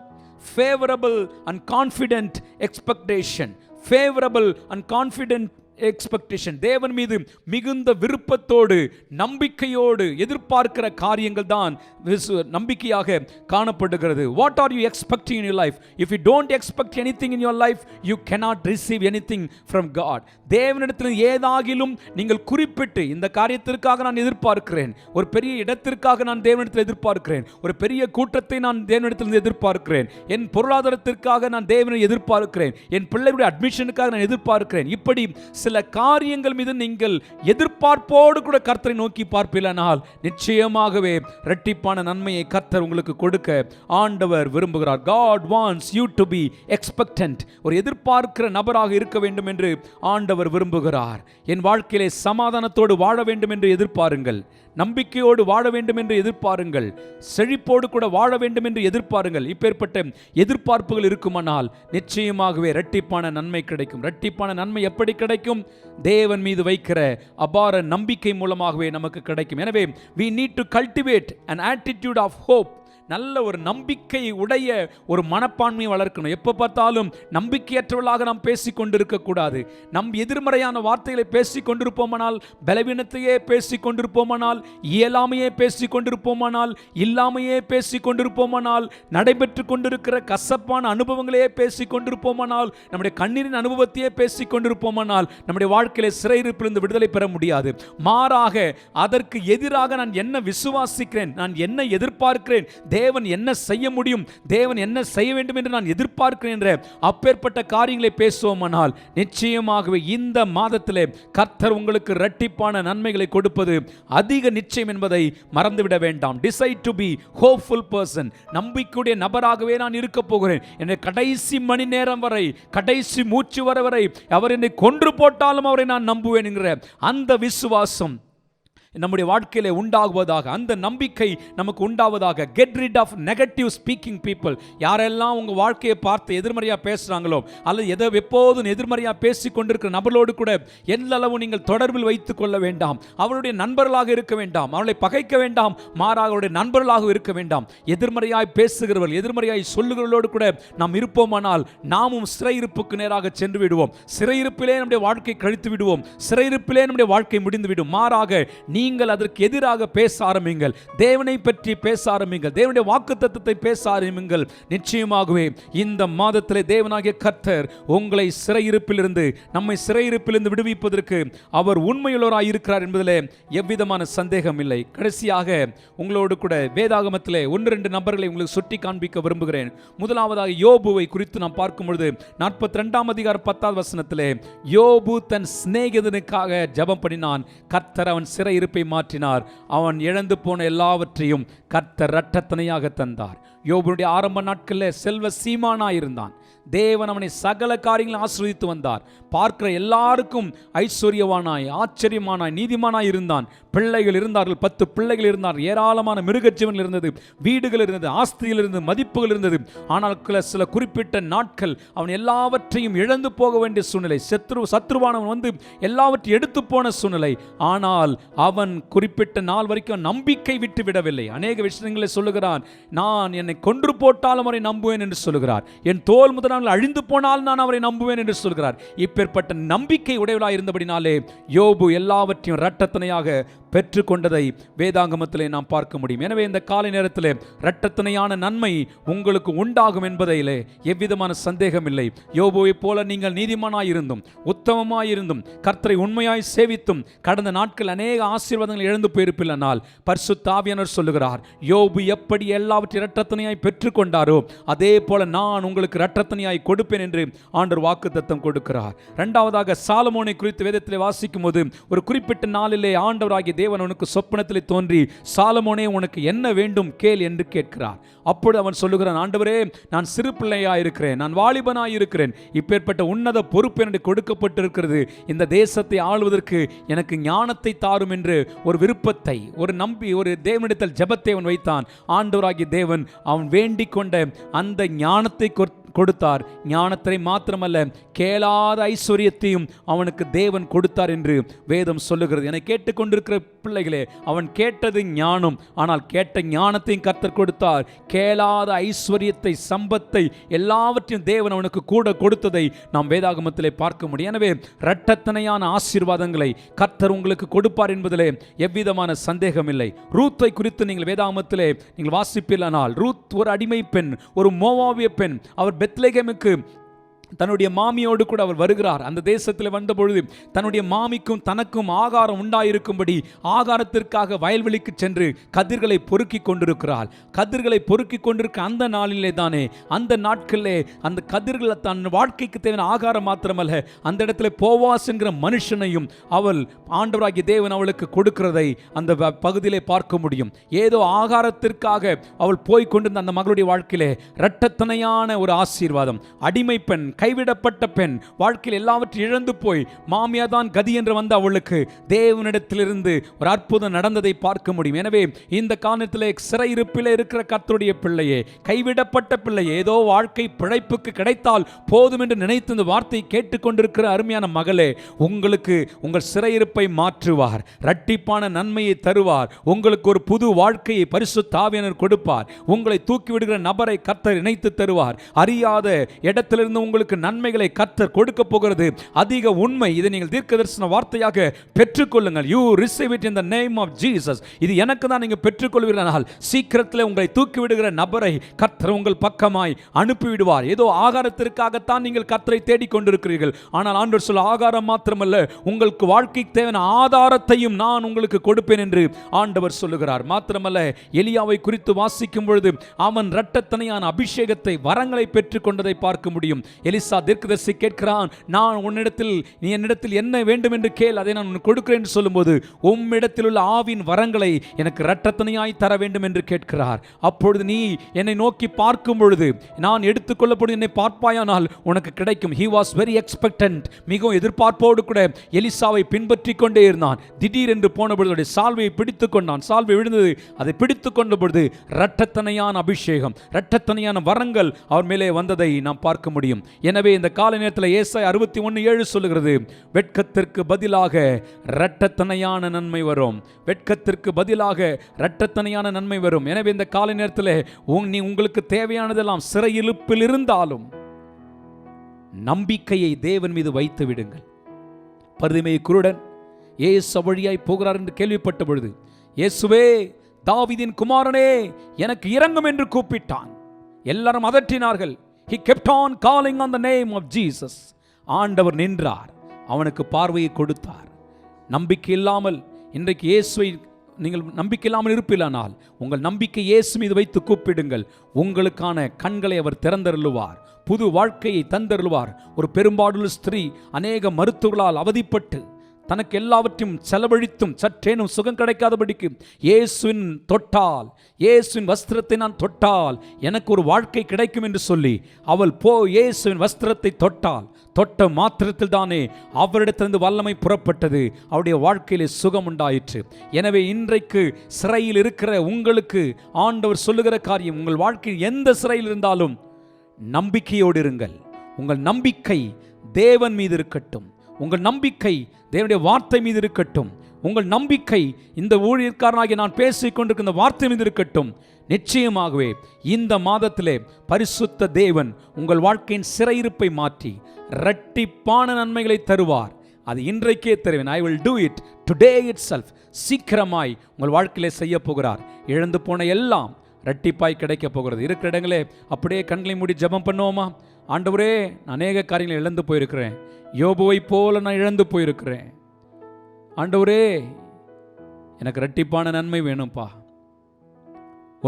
Favorable and confident expectation. Favorable and confident expectation. தேவன் மீது மிகுந்த விருப்பத்தோடு நம்பிக்கையோடு எதிர்பார்க்கிற காரியங்கள் தான் நம்பிக்கையாக காணப்படுகிறது. What are you expecting in your life? If you don't expect anything in your life, you cannot receive anything from God. தேவனிடத்தில் ஏதாகிலும் நீங்கள் குறிப்பிட்டு, இந்த காரியத்திற்காக நான் எதிர்பார்க்கிறேன், ஒரு பெரிய இடத்திற்காக நான் தேவனிடத்தில் எதிர்பார்க்கிறேன், ஒரு பெரிய கூட்டத்தை நான் தேவனிடத்தில் எதிர்பார்க்கிறேன், என் பொருளாதாரத்திற்காக நான் தேவனை எதிர்பார்க்கிறேன், என் பிள்ளைகளுடைய அட்மிஷனுக்காக நான் எதிர்பார்க்கிறேன், இப்படி சில காரியங்கள் மீது நீங்கள் எதிர்பார்ப்போடு கூட கர்த்தரை நோக்கி பார்ப்பீர்களானால் நிச்சயமாகவே இரட்டிப்பான நன்மையை கர்த்தர் உங்களுக்கு கொடுக்க ஆண்டவர் விரும்புகிறார். God wants you to be expectant. ஒரு எதிர்பார்க்கிற நபராக இருக்க வேண்டும் என்று ஆண்டவர் விரும்புகிறார். என் வாழ்க்கையிலே சமாதானத்தோடு வாழ வேண்டும் என்று எதிர்பாருங்கள், நம்பிக்கையோடு வாழ வேண்டும் என்று எதிர்பாருங்கள், செழிப்போடு கூட வாழ வேண்டும் என்று எதிர்பாருங்கள். இப்பேற்பட்ட எதிர்பார்ப்புகள் இருக்குமானால் நிச்சயமாகவே இரட்டிப்பான நன்மை கிடைக்கும். இரட்டிப்பான நன்மை எப்படி கிடைக்கும்? தேவன் மீது வைக்கிற அபார நம்பிக்கை மூலமாகவே நமக்கு கிடைக்கும். எனவே we need to cultivate an attitude of hope. நல்ல ஒரு நம்பிக்கை உடைய ஒரு மனப்பான்மையை வளர்க்கணும். எப்போ பார்த்தாலும் நம்பிக்கையற்றவர்களாக நாம் பேசிக் கொண்டிருக்க கூடாது. நம் எதிர்மறையான வார்த்தைகளை பேசிக் கொண்டிருப்போமானால், பலவீனத்தையே பேசிக் கொண்டிருப்போமானால், இயலாமையே பேசிக் கொண்டிருப்போமானால், இல்லாமையே பேசிக் கொண்டிருப்போமானால், நடைபெற்று கொண்டிருக்கிற கசப்பான அனுபவங்களையே பேசிக் கொண்டிருப்போமானால், நம்முடைய கண்ணீரின் அனுபவத்தையே பேசிக் கொண்டிருப்போமானால் நம்முடைய வாழ்க்கையிலே சிறையிருப்பிலிருந்து விடுதலை பெற முடியாது. மாறாக அதற்கு எதிராக நான் என்ன விசுவாசிக்கிறேன், நான் என்ன எதிர்பார்க்கிறேன், தேவன் என்ன செய்ய முடியும், தேவன் என்ன செய்ய வேண்டும் என்று நான் எதிர்பார்க்கிறேன் என்ற அப்பேற்பட்ட காரியங்களை பேசுவோமானால் நிச்சயமாகவே இந்த மாதத்திலே கர்த்தர் உங்களுக்கு இரட்டிப்பான நன்மைகளை கொடுப்பது அதிக நிச்சயம் என்பதை மறந்துவிட வேண்டாம். Decide to be hopeful person. நம்பிக்கையுடைய நபராகவே நான் இருக்க போகிறேன். என்னை கடைசி மணி நேரம் வரை, கடைசி மூச்சு வரை அவர் என்னை கொன்று போட்டாலும் அவரை நான் நம்புவேன் என்கிற அந்த விசுவாசம் நம்முடைய வாழ்க்கையிலே உண்டாகுவதாக, அந்த நம்பிக்கை நமக்கு உண்டாவதாக. Get rid of negative speaking people. யாரெல்லாம் உங்கள் வாழ்க்கையை பார்த்து எதிர்மறையாக பேசுகிறாங்களோ, அல்லது எப்போதும் எதிர்மறையாக பேசி கொண்டிருக்கிற நபர்களோடு கூட எல்லளவு நீங்கள் தொடர்பில் வைத்துக் கொள்ள வேண்டாம். அவருடைய நண்பர்களாக இருக்க வேண்டாம், அவர்களை பகைக்க வேண்டாம், மாறாக அவருடைய நண்பர்களாக இருக்க வேண்டாம். எதிர்மறையாய் பேசுகிறவர்கள், எதிர்மறையாய் சொல்லுகிறவர்களோடு கூட நாம் இருப்போமானால் நாமும் சிறையிருப்புக்கு நேராக சென்று விடுவோம். சிறையிருப்பிலே நம்முடைய வாழ்க்கை கழித்து விடுவோம். சிறையிருப்பிலே நம்முடைய வாழ்க்கை முடிந்துவிடும். மாறாக நீங்கள் அதற்கு எதிராக பேச ஆரம்பிங்கள். தேவனை பற்றி பேச ஆரம்பிங்கள். தேவனுடைய வாக்குத்தத்தத்தை பேச ஆரம்பிங்கள். நிச்சயமாகவே இந்த மாதத்திலே தேவனாகிய கர்த்தர் உங்களை சிறையிருப்பிலிருந்து, நம்மை சிறையிருப்பிலிருந்து விடுவிப்பதற்கு அவர் உண்மையுள்ளவராய் இருக்கிறார் என்பதிலே எவ்விதமான சந்தேகம் இல்லை. கடைசியாக உங்களோடு கூட வேதாகமத்திலே 1-2 நபர்களை உங்களுக்கு சுட்டி காண்பிக்க விரும்புகிறேன். முதலாவதாக யோபுவை குறித்து நாம் பார்க்கும் பொழுது 42 அதிகாரம் 10வது வசனத்திலே யோபு தன் சிநேகிதனுக்காக ஜெபம் பண்ணினான். கர்த்தர் அவன் சிறையிருப்பை மாற்றினார். அவன் இழந்து போன எல்லாவற்றையும் கர்த்தர் இரட்டத்தனையாக தந்தார். யோபுடைய ஆரம்ப நாட்களில் செல்வ சீமானா இருந்தான். தேவன் அவனை சகல காரியங்களும் ஆசீர்வதித்து வந்தார். பார்க்கிற எல்லாருக்கும் ஐஸ்வர்யவானாய், ஆச்சரியமானாய், நீதிமானாய் இருந்தான். பிள்ளைகள் இருந்தார்கள், 10 பிள்ளைகள் இருந்தார்கள். ஏராளமான மிருகஜீவன்கள் இருந்தது, வீடுகள் இருந்தது, ஆஸ்திகள் இருந்தது, மதிப்புகள் இருந்தது. ஆனால் சில குறிப்பிட்ட நாட்கள் அவன் எல்லாவற்றையும் இழந்து போக வேண்டிய சூழ்நிலை. சத்ருவானவன் வந்து எல்லாவற்றையும் எடுத்து போன சூழ்நிலை. ஆனால் அவன் குறிப்பிட்ட நாள் வரைக்கும் நம்பிக்கை விட்டு விடவில்லை. அநேக விஷயங்களை சொல்லுகிறான். நான் என்னை கொன்று போட்டாலும் அவரை நம்புவேன் என்று சொல்லுகிறார். என் தோல் முதல் அழிந்து போனால் நான் அவரை நம்புவேன் என்று சொல்கிறார். இப்பேற்பட்ட நம்பிக்கை உடையவளாய் இருந்தபடினாலே யோபு எல்லாவற்றையும் இரட்டத்தனையாக பெற்றுக்கொண்டதை வேதாகமத்திலே நாம் பார்க்க முடியும். எனவே இந்த காலை நேரத்தில் இரட்டத்தனையான நன்மை உங்களுக்கு உண்டாகும் என்பதிலே எவ்விதமான சந்தேகம் இல்லை. யோபுவை போல நீங்கள் நீதிமானாயிருந்தும் உத்தமமாயிருந்தும் கர்த்தரை உண்மையாய் சேவித்தும் கடந்த நாட்கள் அநேக ஆசீர்வாதங்கள் இழந்து போயிருப்பில்லைனால் பரிசுத்த ஆவியானவர் சொல்லுகிறார், யோபு எப்படி எல்லாவற்றையும் இரட்டத்தனையாய் பெற்றுக்கொண்டாரோ அதே போல நான் உங்களுக்கு இரட்டத்தனையாய் கொடுப்பேன் என்று ஆண்டவர் வாக்குத்தத்தம் கொடுக்கிறார். இரண்டாவதாக சாலமோனை குறித்து வேதத்திலே வாசிக்கும் போது ஒரு குறிப்பிட்ட நாளிலே ஆண்டவராகிய தேவன் உனக்கு சொப்பனத்திலே தோன்றி, சாலமோனே உனக்கு என்ன வேண்டும் கேள் என்று கேட்கிறார். அப்பொழுது அவன் சொல்லுகிறான், ஆண்டவரே நான் சிறு பிள்ளையாய் இருக்கிறேன், நான் வாலிபனாய் இருக்கிறேன், இப்பேற்பட்ட உன்னத பொறுப்பு எனக்கு கொடுக்கப்பட்டிருக்கிறது, இந்த தேசத்தை ஆளுவதற்கு எனக்கு ஞானத்தை தாரும் என்று ஒரு விருப்பத்தை, ஒரு தேவனிடத்தில் ஜெபத்தை அவன் வைத்தான். ஆண்டவராகிய தேவன் அவன் வேண்டிக் கொண்ட அந்த ஞானத்தை கொடுத்தார். ஞானத்தை மாத்திரமல்ல, கேளாத ஐஸ்வர்யத்தையும் அவனுக்கு தேவன் கொடுத்தார் என்று வேதம் சொல்லுகிறது. என கேட்டுக்கொண்டிருக்கிற பிள்ளைகளே, அவன் கேட்டது ஞானம், ஆனால் கேட்ட ஞானத்தையும் கர்த்தர் கொடுத்தார். கேளாத ஐஸ்வர்யத்தை, சம்பத்தை எல்லாவற்றையும் தேவன் அவனுக்கு கூட கொடுத்ததை நாம் வேதாகமத்திலே பார்க்க முடியும். எனவே இரட்டத்தனையான ஆசீர்வாதங்களை கர்த்தர் உங்களுக்கு கொடுப்பார் என்பதிலே எவ்விதமான சந்தேகம் இல்லை. ரூத்தை குறித்து நீங்கள் வேதாகமத்திலே நீங்கள் வாசிப்பீர்களானால், ரூத் ஒரு அடிமை பெண், ஒரு மோவாபிய பெண். அவர் பெத்லெகேமுக்கு தன்னுடைய மாமியோடு கூட அவர் வருகிறார். அந்த தேசத்தில் வந்த பொழுது தன்னுடைய மாமிக்கும் தனக்கும் ஆகாரம் உண்டாயிருக்கும்படி ஆகாரத்திற்காக வயல்வெளிக்கு சென்று கதிர்களை பொறுக்கி கொண்டிருக்கிறாள். கதிர்களை பொறுக்கி கொண்டிருக்க அந்த நாளிலே தானே, அந்த நாட்களிலே அந்த கதிர்களை தன் வாழ்க்கைக்கு தேவையான ஆகாரம் மாத்திரமல்ல, அந்த இடத்துல போவாஸ் என்கிற மனுஷனையும் அவள் ஆண்டவராகிய தேவன் அவளுக்கு கொடுக்கிறதை அந்த பகுதியிலே பார்க்க முடியும். ஏதோ ஆகாரத்திற்காக அவள் போய் கொண்டிருந்த அந்த மகளுடைய வாழ்க்கையிலே இரட்டத்தனையான ஒரு ஆசீர்வாதம். அடிமை பெண், கைவிடப்பட்ட பெண், வாழ்க்கையில் எல்லாவற்றையும் இழந்து போய் மாமியாதான் கதி என்று வந்த அவளுக்கு தேவனிடத்திலிருந்து ஒரு அற்புதம் நடந்ததை பார்க்க முடியும். எனவே இந்த காலத்திலே சிறையிருப்பிலே இருக்கிற கர்த்தருடைய பிள்ளையே, கைவிடப்பட்ட பிள்ளையே, ஏதோ வாழ்க்கை பிழைப்புக்கு கிடைத்தால் போதும் என்று நினைத்து இந்த வார்த்தையை கேட்டுக்கொண்டிருக்கிற அருமையான மகளே, உங்களுக்கு உங்கள் சிறையிருப்பை மாற்றுவார், இரட்டிப்பான நன்மையை தருவார், உங்களுக்கு ஒரு புது வாழ்க்கையை பரிசுத்த ஆவியானவர் கொடுப்பார், உங்களை தூக்கிவிடுகிற நபரை கர்த்தர் இணைத்து தருவார், அறியாத இடத்திலிருந்து உங்களுக்கு நன்மைகளை கர்த்தர் கொடுக்க போகிறது. அதிக உண்மை. இதை நீங்கள் தீர்க்கதரிசன வார்த்தையாக பெற்றுக்கொள்ளுங்கள். You receive it in the name of Jesus. இது எனக்கு தான் நீங்கள் பெற்றுக்கொள்வீர்கள். சீக்கிரத்தில் உங்களை தூக்கிவிடுகிற நபரை கர்த்தர் உங்கள் பக்கமாய் அனுப்பிவிடுவார். ஏதோ ஆகாரத்திற்காகத்தான் நீங்கள் கர்த்தரை தேடிக்கொண்டிருக்கிறீர்கள். ஆனால் ஆண்டவர் சொல்ல, ஆகாரம் மாத்திரமல்ல, உங்களுக்கு வாழ்க்கைக்கு தேவையான ஆதாரத்தையும் நான் உங்களுக்கு கொடுப்பேன் என்று ஆண்டவர் சொல்லுகிறார். மாத்திரமல்ல, எலியாவை குறித்து வாசிக்கும் பொழுது அவன் இரட்டத்தனையான அபிஷேகத்தை, வரங்களை பெற்றுக்கொண்டதை பார்க்க முடியும். எலிசா தீர்க்கதரிசி கேட்கிறான், நான் உன்னிடத்தில், நீ என்னிடத்தில் என்ன வேண்டும் என்று கேள், அதை நான் உனக்கு கொடுக்கிறேன் என்று சொல்லும்போது, உம்மிடத்தில் உள்ள ஆவின் வரங்களை எனக்கு இரட்டத்தனையாய் தர வேண்டும் என்று கேட்கிறார். அப்பொழுது நீ என்னை நோக்கி பார்க்கும் பொழுது, நான் எடுத்துக்கொள்ளப்படும் என்னை பார்ப்பாயானால் உனக்கு கிடைக்கும். He was very expectant. மிகவும் எதிர்பார்ப்போடு கூட எலிசாவை பின்பற்றி கொண்டே இருந்தான். திடீரென்று போன பொழுது சால்வையை பிடித்துக் கொண்டான். சால்வை விழுந்தது. அதை பிடித்துக் கொண்ட பொழுது இரட்டத்தனையான அபிஷேகம், இரட்டத்தனையான வரங்கள் அவர் மேலே வந்ததை நாம் பார்க்க முடியும். எனவே இந்த கால நேரத்தில் ஏசாயா 61:7 சொல்லுகிறது, வெட்கத்திற்கு பதிலாக இரட்டத்தனையான நன்மை வரும். வெட்கத்திற்கு பதிலாக இரட்டத்தனையான நன்மை வரும். எனவே இந்த கால நேரத்தில் உங்களுக்கு தேவையானதெல்லாம் சிறையிருப்பில் இருந்தாலும் நம்பிக்கையை தேவன் மீது வைத்து விடுங்கள். பரிதிமை குருடன் இயேசு வழியாய் போகிறார் என்று கேள்விப்பட்ட பொழுது, இயேசுவே தாவீதின் குமாரனே எனக்கு இரங்கும் என்று கூப்பிட்டான். எல்லாரும் அதற்றினார்கள். He kept on calling on the name of Jesus. ஆண்டவர் நின்றார், அவனுக்கு பார்வையை கொடுத்தார். நம்பிக்கை இல்லாமல் இன்றைக்கு இயேசுவை நீங்கள் நம்பிக்கை இல்லாமல் இருப்பீர்களானால் உங்கள் நம்பிக்கை இயேசு மீது வைத்து கூப்பிடுங்கள். உங்களுக்கான கண்களை அவர் திறந்தருளுவார், புது வாழ்க்கையை தந்தருளுவார். ஒரு பெரும்பாடுள்ள ஸ்திரீ அநேக மருத்துவர்களால் அவதிப்பட்டு தனக்கு எல்லாவற்றையும் செலவழித்தும் சற்றேனும் சுகம் கிடைக்காதபடிக்கு இயேசுவின் தொட்டால், இயேசுவின் வஸ்திரத்தை நான் தொட்டால் எனக்கு ஒரு வாழ்க்கை கிடைக்கும் என்று சொல்லி அவள் இயேசுவின் வஸ்திரத்தை தொட்டால், தொட்ட மாத்திரத்தில் தானே அவரிடத்திலிருந்து வல்லமை புறப்பட்டது, அவருடைய வாழ்க்கையிலே சுகம் உண்டாயிற்று. எனவே இன்றைக்கு சிறையில் இருக்கிற உங்களுக்கு ஆண்டவர் சொல்லுகிற காரியம், உங்கள் வாழ்க்கையில் எந்த சிறையில் இருந்தாலும் நம்பிக்கையோடு இருங்கள். உங்கள் நம்பிக்கை தேவன் மீது இருக்கட்டும். உங்கள் நம்பிக்கை தேவனுடைய வார்த்தை மீது இருக்கட்டும். உங்கள் நம்பிக்கை இந்த ஊழியக்காரனாகிய நான் பேசிக் கொண்டிருக்கிற இந்த வார்த்தை மீது இருக்கட்டும். நிச்சயமாகவே இந்த மாதத்திலே பரிசுத்த தேவன் உங்கள் வாழ்க்கையின் சிறையிருப்பை மாற்றி இரட்டிப்பான நன்மைகளை தருவார். அது இன்றைக்கே தருவேன். I will do it today it self. சீக்கிரமாய் உங்கள் வாழ்க்கையிலே செய்ய போகிறார். இழந்து போன எல்லாம் இரட்டிப்பாய் கிடைக்க போகிறது. இருக்கிற இடங்களே அப்படியே கண்களை மூடி ஜெபம் பண்ணுவோமா? ஆண்டவரே, நான் அநேக காரியங்களை இழந்து போயிருக்கிறேன். யோபுவை போல நான் இழந்து போயிருக்கிறேன். ஆண்டவரே, எனக்கு இரட்டிப்பான நன்மை வேணும்ப்பா.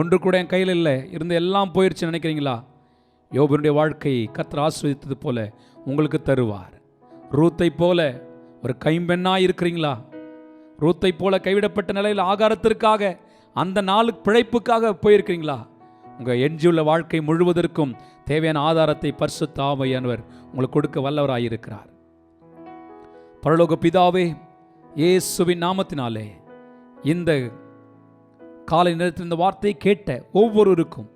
ஒன்று கூட என் கையில் இல்லை, இருந்து எல்லாம் போயிடுச்சு நினைக்கிறீங்களா? யோபுனுடைய வாழ்க்கையை கர்த்தர் ஆசீர்வதித்தது போல உங்களுக்கு தருவார். ரூத்தை போல ஒரு கைம்பெண்ணாக இருக்கிறீங்களா? ரூத்தை போல கைவிடப்பட்ட நிலையில் ஆகாரத்திற்காக அந்த நாளுக்கு பிழைப்புக்காக போயிருக்கிறீங்களா? உங்கள் எஞ்சியுள்ள வாழ்க்கை முழுவதற்கும் தேவையான ஆதாரத்தை பரிசுத்த ஆவியானவர் உங்களுக்கு கொடுக்க வல்லவராயிருக்கிறார். பரலோக பிதாவே, இயேசுவின் நாமத்தினாலே இந்த காலை நேரத்தில் இந்த வார்த்தையை கேட்ட ஒவ்வொருவருக்கும்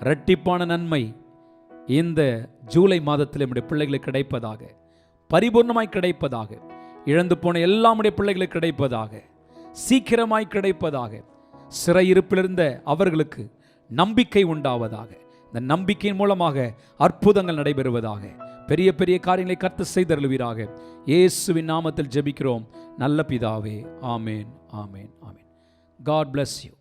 இரட்டிப்பான நன்மை இந்த ஜூலை மாதத்தில் நம்முடைய பிள்ளைகளுக்கு கிடைப்பதாக, பரிபூர்ணமாய் கிடைப்பதாக, இழந்து போன எல்லாமுடைய பிள்ளைகளுக்கு கிடைப்பதாக, சீக்கிரமாய் கிடைப்பதாக, சிறையிருப்பிலிருந்த அவர்களுக்கு நம்பிக்கை உண்டாவதாக, இந்த நம்பிக்கையின் மூலமாக அற்புதங்கள் நடைபெறுவதாக, பெரிய பெரிய காரியங்களை கர்த்தர் செய்தருளுவீராக. இயேசுவின் நாமத்தில் ஜெபிக்கிறோம் நல்ல பிதாவே. ஆமேன், ஆமேன், ஆமேன். God bless you.